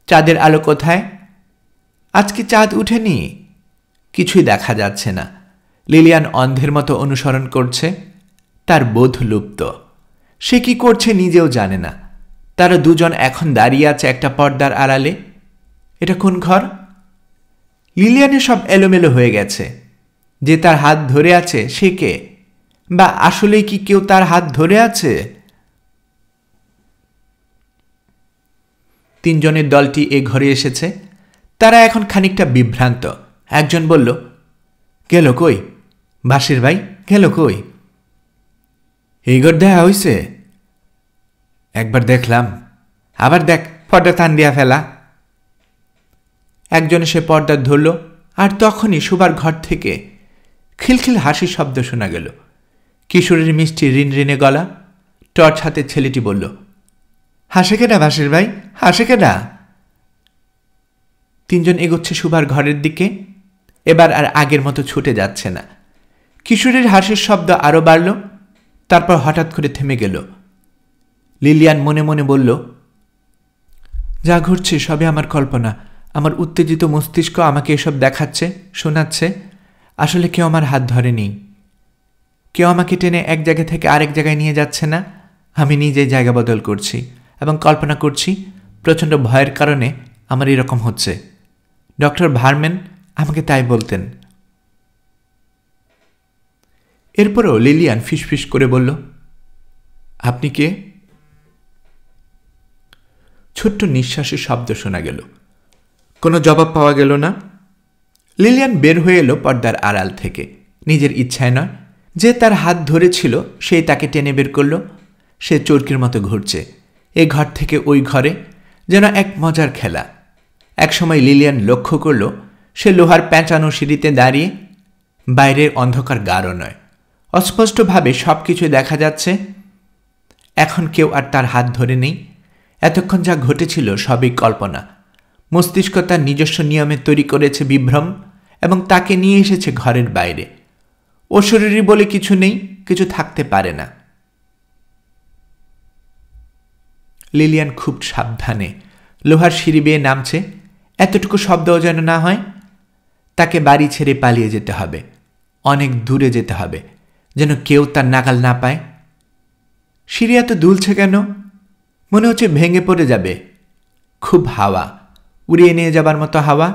চাঁদের আলো কোথায়? আজকে চাঁদ উঠেনি। কিছুই দেখা যাচ্ছে না। লিলিয়ান অন্ধের মতো অনুসরণ করছে। তার বোধ লুপ্ত। সে কি করছে নিজেও জানে না। তারা দুজন এখন দাঁড়িয়ে আছে একটা পর্দার আড়ালে। এটা কোন ঘর? লিলিয়ানের সব এলোমেলো হয়ে গেছে। যে তার হাত ধরে আছে সে কে? বা আসলেই কি কেউ তার হাত ধরে আছে? তিনজনের দলটি এ ঘরে এসেছে। তারা এখন খানিকটা বিভ্রান্ত। একজন বলল, গেল কই? বাসির ভাই গেল কই? এই ঘর দেখা হইছে? একবার দেখলাম, আবার দেখ, পর্দা টান দিয়া ফেলা। একজন সে পর্দা ধরল, আর তখনই সুবার ঘর থেকে খিলখিল হাসির শব্দ শোনা গেল। কিশোরের মিষ্টি রিন রিনে গলা। টর্চ হাতে ছেলেটি বলল, হাসে কেডা বাসির ভাই, হাসে কেডা? তিনজন এগোচ্ছে সুবার ঘরের দিকে। এবার আর আগের মতো ছুটে যাচ্ছে না। কিশোরের হাসির শব্দ আরো বাড়ল, তারপর হঠাৎ করে থেমে গেল। লিলিয়ান মনে মনে বলল, যা ঘটছে সবে আমার কল্পনা। আমার উত্তেজিত মস্তিষ্ক আমাকে এসব দেখাচ্ছে, শোনাচ্ছে। আসলে কেউ আমার হাত ধরেনি। কেউ আমাকে টেনে এক জায়গা থেকে আরেক জায়গায় নিয়ে যাচ্ছে না। আমি নিজেই জায়গা বদল করছি এবং কল্পনা করছি প্রচণ্ড ভয়ের কারণে আমার এরকম হচ্ছে। ডক্টর ভার্ম্যান আমাকে তাই বলতেন। এরপরও লিলিয়ান ফিসফিস করে বলল, আপনি কে? ছোট্ট নিঃশ্বাসের শব্দ শোনা গেল। কোনো জবাব পাওয়া গেল না। লিলিয়ান বের হয়ে এলো পর্দার আড়াল থেকে। নিজের ইচ্ছায় নয়। যে তার হাত ধরেছিল সেই তাকে টেনে বের করল। সে চোরকির মতো ঘুরছে এ ঘর থেকে ওই ঘরে, যেন এক মজার খেলা। একসময় লিলিয়ান লক্ষ্য করল সে লোহার প্যাঁচানো সিঁড়িতে দাঁড়িয়ে। বাইরের অন্ধকার গাঢ় নয়, অস্পষ্টভাবে সব কিছু দেখা যাচ্ছে। এখন কেউ আর তার হাত ধরে নেই। এতক্ষণ যা ঘটেছিল সবই কল্পনা। মস্তিষ্ক তার নিজস্ব নিয়মে তৈরি করেছে বিভ্রম এবং তাকে নিয়ে এসেছে ঘরের বাইরে। অশরীরী বলে কিছু নেই, কিছু থাকতে পারে না। লিলিয়ান খুব সাবধানে লোহার সিঁড়ি বেয়ে নামছে, এতটুকু শব্দও যেন না হয়। তাকে বাড়ি ছেড়ে পালিয়ে যেতে হবে, অনেক দূরে যেতে হবে, যেন কেউ তার নাগাল না পায়। সিঁড়ি এত দুলছে কেন? মনে হচ্ছে ভেঙে পড়ে যাবে। খুব হাওয়া, উড়িয়ে নিয়ে যাবার মতো হাওয়া।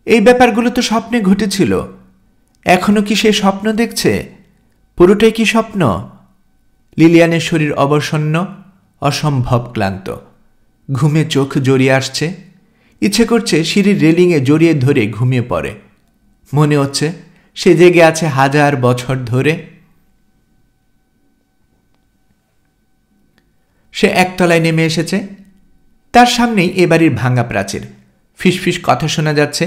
এই ব্যাপারগুলো তো স্বপ্নে ঘটেছিল। এখনো কি সে স্বপ্ন দেখছে? পুরোটাই কি স্বপ্ন? লিলিয়ানের শরীর অবসন্ন, অসম্ভব ক্লান্ত। ঘুমে চোখ জড়িয়ে আসছে। ইচ্ছে করছে সিঁড়ির রেলিংয়ে জড়িয়ে ধরে ঘুমিয়ে পড়ে। মনে হচ্ছে সে জেগে আছে 1000 বছর ধরে। সে একতলায় নেমে এসেছে। তার সামনেই এ বাড়ির ভাঙা প্রাচীর। ফিসফিস কথা শোনা যাচ্ছে।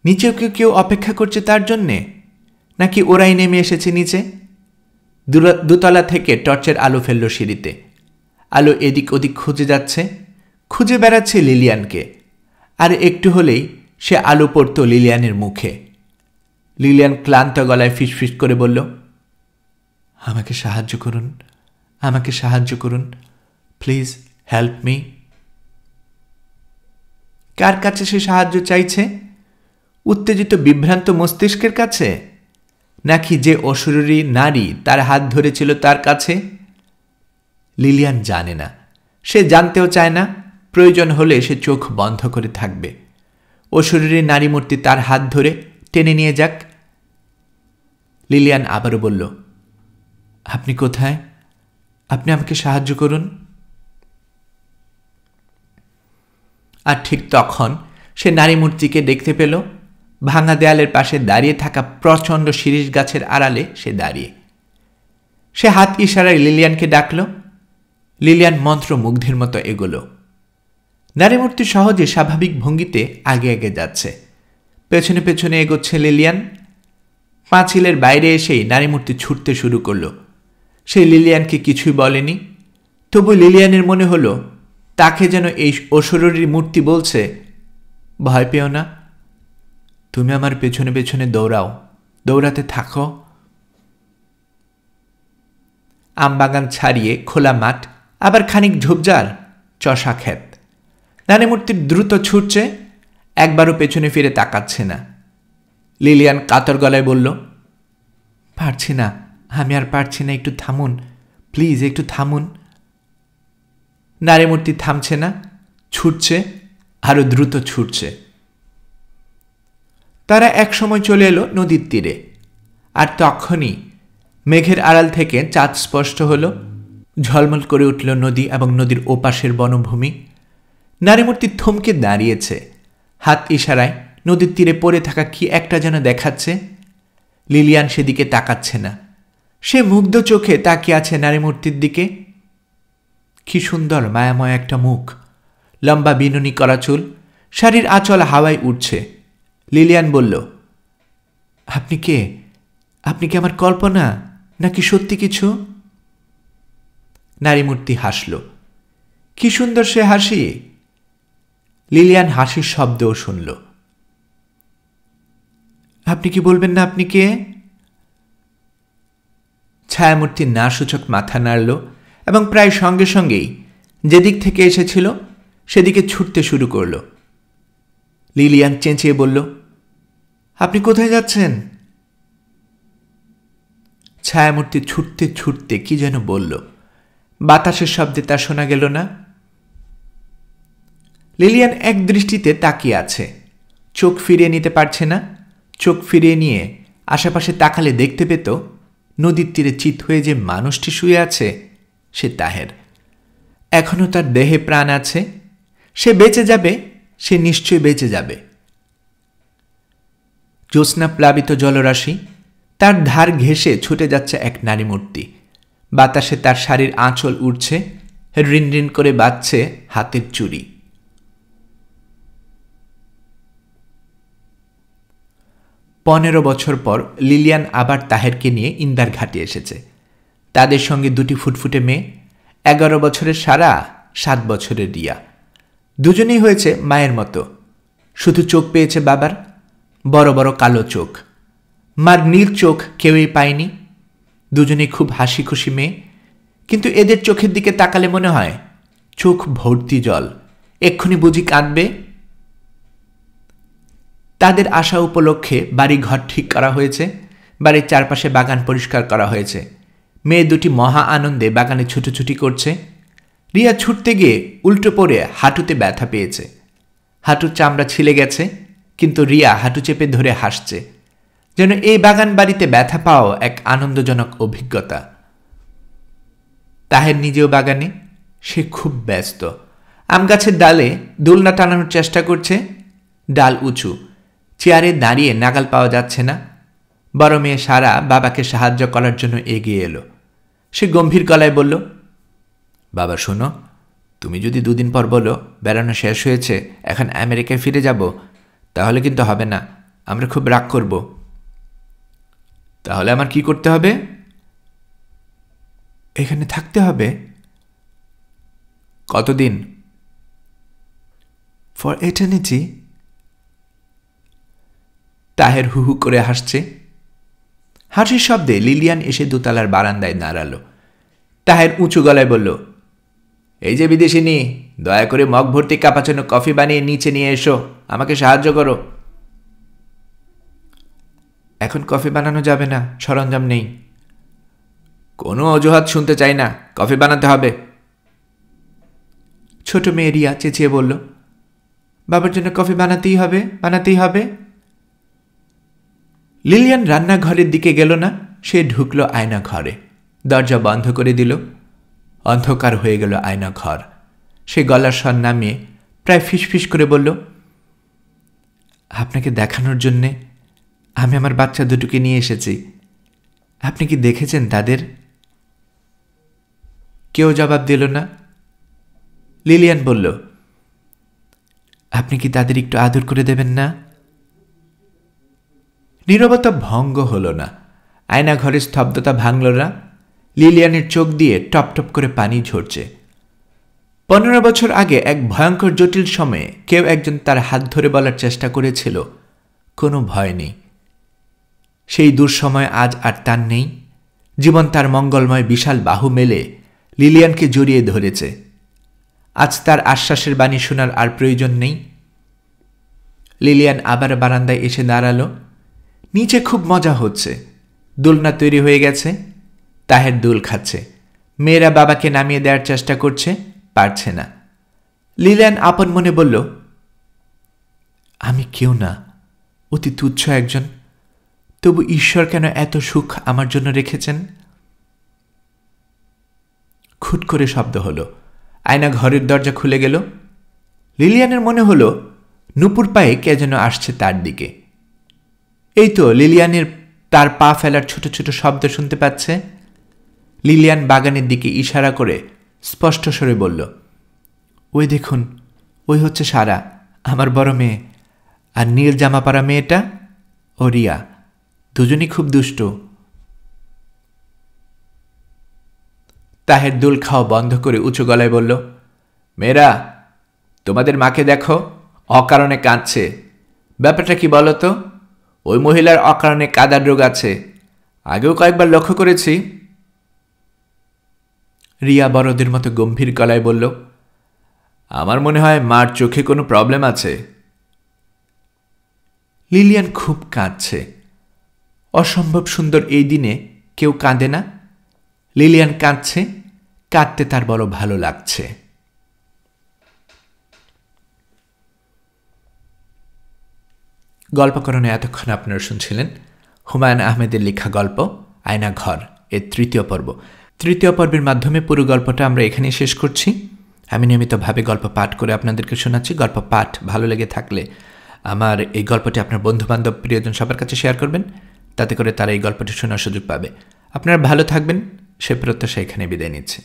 নিচেও কেউ অপেক্ষা করছে তার জন্যে, নাকি ওরাই নেমে এসেছে নিচে? দুতলা থেকে টর্চের আলো ফেলল সিঁড়িতে। আলো এদিক ওদিক খুঁজে যাচ্ছে, খুঁজে বেড়াচ্ছে লিলিয়ানকে। আর একটু হলেই সে আলো পড়ত লিলিয়ানের মুখে। লিলিয়ান ক্লান্ত গলায় ফিসফিস করে বলল, আমাকে সাহায্য করুন, আমাকে সাহায্য করুন, প্লিজ হেল্প মি। কার কাছে সে সাহায্য চাইছে? উত্তেজিত বিভ্রান্ত মস্তিষ্কের কাছে, নাকি যে অশরীরী নারী তার হাত ধরেছিল তার কাছে? লিলিয়ান জানে না, সে জানতেও চায় না। প্রয়োজন হলে সে চোখ বন্ধ করে থাকবে। অশরীরী নারী মূর্তি তার হাত ধরে টেনে নিয়ে যাক। লিলিয়ান আবারও বলল, আপনি কোথায়? আপনি আমাকে সাহায্য করুন। আর ঠিক তখন সে নারী মূর্তিকে দেখতে পেল। ভাঙা দেয়ালের পাশে দাঁড়িয়ে থাকা প্রচণ্ড শিরীষ গাছের আড়ালে সে দাঁড়িয়ে। সে হাত ইশারায় লিলিয়ানকে ডাকল। লিলিয়ান মন্ত্রমুগ্ধের মতো এগোল। নারী মূর্তি সহজে স্বাভাবিক ভঙ্গিতে আগে আগে যাচ্ছে। পেছনে পেছনে এগোচ্ছে লিলিয়ান। পাঁচিলের বাইরে এসেই নারী মূর্তি ছুটতে শুরু করল। সে লিলিয়ানকে কিছুই বলেনি। তবু লিলিয়ানের মনে হলো তাকে যেন এই অশরীরী মূর্তি বলছে, ভয় পেও না, তুমি আমার পেছনে পেছনে দৌড়াও, দৌড়াতে থাকো। আমবাগান ছাড়িয়ে খোলা মাঠ, আবার খানিক ঝোপঝাড়, চষা ক্ষেত। নারী মূর্তির দ্রুত ছুটছে, একবারও পেছনে ফিরে তাকাচ্ছে না। লিলিয়ান কাতর গলায় বলল, পারছি না, আমি আর পারছি না, একটু থামুন প্লিজ, একটু থামুন। নারী মূর্তি থামছে না, ছুটছে, আরো দ্রুত ছুটছে। তারা একসময় চলে এলো নদীর তীরে। আর তখনই মেঘের আড়াল থেকে চাঁদ স্পষ্ট হল। ঝলমল করে উঠল নদী এবং নদীর ওপাশের বনভূমি। নারীমূর্তি থমকে দাঁড়িয়েছে, হাত ইশারায় নদীর তীরে পড়ে থাকা কি একটা যেন দেখাচ্ছে। লিলিয়ান সেদিকে তাকাচ্ছে না। সে মুগ্ধ চোখে তাকিয়ে আছে নারীমূর্তির দিকে। কি সুন্দর মায়াময় একটা মুখ, লম্বা বিনুনি করা চুল, শাড়ির আঁচল হাওয়ায় উঠছে। লিলিয়ান বলল, আপনি কে? আপনি কি আমার কল্পনা, নাকি সত্যি কিছু? নারীমূর্তি হাসল। কি সুন্দর সে হাসি। লিলিয়ান হাসির শব্দও শুনল। আপনি কি বলবেন না আপনি কে? ছায়ামূর্তি না সূচক মাথা নাড়ল এবং প্রায় সঙ্গে সঙ্গেই যেদিক থেকে এসেছিল সেদিকে ছুটতে শুরু করল। লিলিয়ান চেঁচিয়ে বলল, আপনি কোথায় যাচ্ছেন? ছায়ামূর্তি ছুটতে ছুটতে কি যেন বলল। বাতাসের শব্দে তা শোনা গেল না। লিলিয়ান এক দৃষ্টিতে তাকিয়ে আছে, চোখ ফিরিয়ে নিতে পারছে না। চোখ ফিরিয়ে নিয়ে আশেপাশে তাকালে দেখতে পেত নদীর তীরে চিত হয়ে যে মানুষটি শুয়ে আছে সে তাহের। এখনো তার দেহে প্রাণ আছে। সে বেঁচে যাবে, সে নিশ্চয়ই বেঁচে যাবে। জ্যোৎস্না প্লাবিত জলরাশি, তার ধার ঘেঁষে ছুটে যাচ্ছে এক নারী মূর্তি। বাতাসে তার শাড়ির আঁচল উঠছে, রিন রিন করে বাজছে হাতের চুড়ি। 15 বছর পর লিলিয়ান আবার তাহেরকে নিয়ে ইন্দার ঘাটে এসেছে। তাদের সঙ্গে 2টি ফুটফুটে মেয়ে, 11 বছরের সারা, 7 বছরের রিয়া। দুজনেই হয়েছে মায়ের মতো, শুধু চোখ পেয়েছে বাবার, বড় বড় কালো চোখ। মার নীল চোখ কেউই পায়নি। দুজনেই খুব হাসি খুশি মেয়ে, কিন্তু এদের চোখের দিকে তাকালে মনে হয় চোখ ভর্তি জল, এক্ষুনি বুঝি কাঁদবে। তাদের আসা উপলক্ষে বাড়ি ঘর ঠিক করা হয়েছে, বাড়ির চারপাশে বাগান পরিষ্কার করা হয়েছে। মেয়ে দুটি মহা আনন্দে বাগানে ছুটোছুটি করছে। রিয়া ছুটতে গিয়ে উল্টো পড়ে হাঁটুতে ব্যথা পেয়েছে। হাঁটুর চামড়া ছিলে গেছে, কিন্তু রিয়া হাঁটু চেপে ধরে হাসছে, যেন এই বাগান বাড়িতে ব্যথা পাওয়া এক আনন্দজনক অভিজ্ঞতা। তাহের নিজেও বাগানে, সে খুব ব্যস্ত। আম গাছের ডালে দোলনা টানানোর চেষ্টা করছে। ডাল উঁচু, চেয়ারে দাঁড়িয়ে নাগাল পাওয়া যাচ্ছে না। বড় মেয়ে সারা বাবাকে সাহায্য করার জন্য এগিয়ে এলো। সে গম্ভীর গলায় বলল, বাবা শোনো, তুমি যদি 2 দিন পর বলো বেড়ানো শেষ হয়েছে, এখন আমেরিকায় ফিরে যাব, তাহলে কিন্তু হবে না, আমরা খুব রাগ করব। তাহলে আমার কি করতে হবে? এখানে থাকতে হবে। কতদিন? For eternity. তাহের হু হু করে হাসছে। হাসির শব্দে লিলিয়ান এসে দোতলার বারান্দায় দাঁড়ালো। তাহের উঁচু গলায় বলল, এই যে বিদেশিনী, দয়া করে মগ ভর্তি কাপাচানো কফি বানিয়ে নিচে নিয়ে এসো, আমাকে সাহায্য করো। এখন কফি বানানো যাবে না, সরঞ্জাম নেই। কোনো অজুহাত শুনতে চাই না, কফি বানাতে হবে। ছোট মেয়ে রিয়া চেঁচিয়ে বলল, বাবার জন্য কফি বানাতেই হবে, বানাতেই হবে। লিলিয়ান রান্নাঘরের দিকে গেল না, সে ঢুকল আয়না ঘরে, দরজা বন্ধ করে দিল। অন্ধকার হয়ে গেল আয়না ঘর। সে গলার স্বর নামিয়ে প্রায় ফিসফিস করে বলল, আপনাকে দেখানোর জন্যে আমি আমার বাচ্চা দুটোকে নিয়ে এসেছি। আপনি কি দেখেছেন তাদের? কেউ জবাব দিল না। লিলিয়ান বলল, আপনি কি তাদের একটু আদর করে দেবেন না? নীরবতা ভঙ্গ হল না। আয়না ঘরের স্তব্ধতা ভাঙল না। লিলিয়ানের চোখ দিয়ে টপ টপ করে পানি ঝরছে। 15 বছর আগে এক ভয়ঙ্কর জটিল সময়ে কেউ একজন তার হাত ধরে বলার চেষ্টা করেছিল, কোনো ভয় নেই। সেই দুঃসময় আজ আর তার নেই। জীবন তার মঙ্গলময় বিশাল বাহু মেলে লিলিয়ানকে জড়িয়ে ধরেছে। আজ তার আশ্বাসের বাণী শোনার আর প্রয়োজন নেই। লিলিয়ান আবার বারান্দায় এসে দাঁড়ালো। নিচে খুব মজা হচ্ছে, দোলনা তৈরি হয়ে গেছে। তাহের দোল খাচ্ছে। মেয়েরা বাবাকে নামিয়ে দেওয়ার চেষ্টা করছে, পারছে না। লিলিয়ান আপন মনে বলল, আমি কেউ না, অতি তুচ্ছ একজন, তবু ঈশ্বর কেন এত সুখ আমার জন্য রেখেছেন? খুট করে শব্দ হলো। আয়না ঘরের দরজা খুলে গেল। লিলিয়ানের মনে হলো নুপুর পায়ে কে যেন আসছে তার দিকে। এই তো লিলিয়ানের তার পা ফেলার ছোট ছোট শব্দ শুনতে পাচ্ছে। লিলিয়ান বাগানের দিকে ইশারা করে স্পষ্ট স্বরে বলল, ওই দেখুন, ওই হচ্ছে সারা, আমার বড় মেয়ে, আর নীল জামা পরা মেয়েটা ও রিয়া, দুজনই খুব দুষ্ট। তাহের দোল খাওয়া বন্ধ করে উঁচু গলায় বলল, মেয়েরা, তোমাদের মাকে দেখো, অকারণে কাঁদছে। ব্যাপারটা কি বলো তো? ওই মহিলার অকারণে কাদার রোগ আছে, আগেও কয়েকবার লক্ষ্য করেছি। রিয়া বড়দের মতো গম্ভীর গলায় বলল, আমার মনে হয় মার চোখে কোনো প্রবলেম আছে। লিলিয়ান খুব কাঁদছে। অসম্ভব সুন্দর এই দিনে কেউ কাঁদে না। লিলিয়ান কাঁদছে, কাঁদতে তার বড় ভালো লাগছে। গল্পকরণে এতক্ষণ আপনারা শুনছিলেন হুমায়ুন আহমেদের লেখা গল্প আয়না ঘর এর 3য় পর্ব। 3য় পর্বের মাধ্যমে পুরো গল্পটা আমরা এখানেই শেষ করছি। আমি নিয়মিতভাবে গল্প পাঠ করে আপনাদেরকে শোনাচ্ছি। গল্প পাঠ ভালো লেগে থাকলে আমার এই গল্পটি আপনার বন্ধুবান্ধব প্রিয়জন সবার কাছে শেয়ার করবেন, তাতে করে তারা এই গল্পটি শোনার সুযোগ পাবে। আপনারা ভালো থাকবেন, সে প্রত্যাশা এখানে বিদায় নিচ্ছে।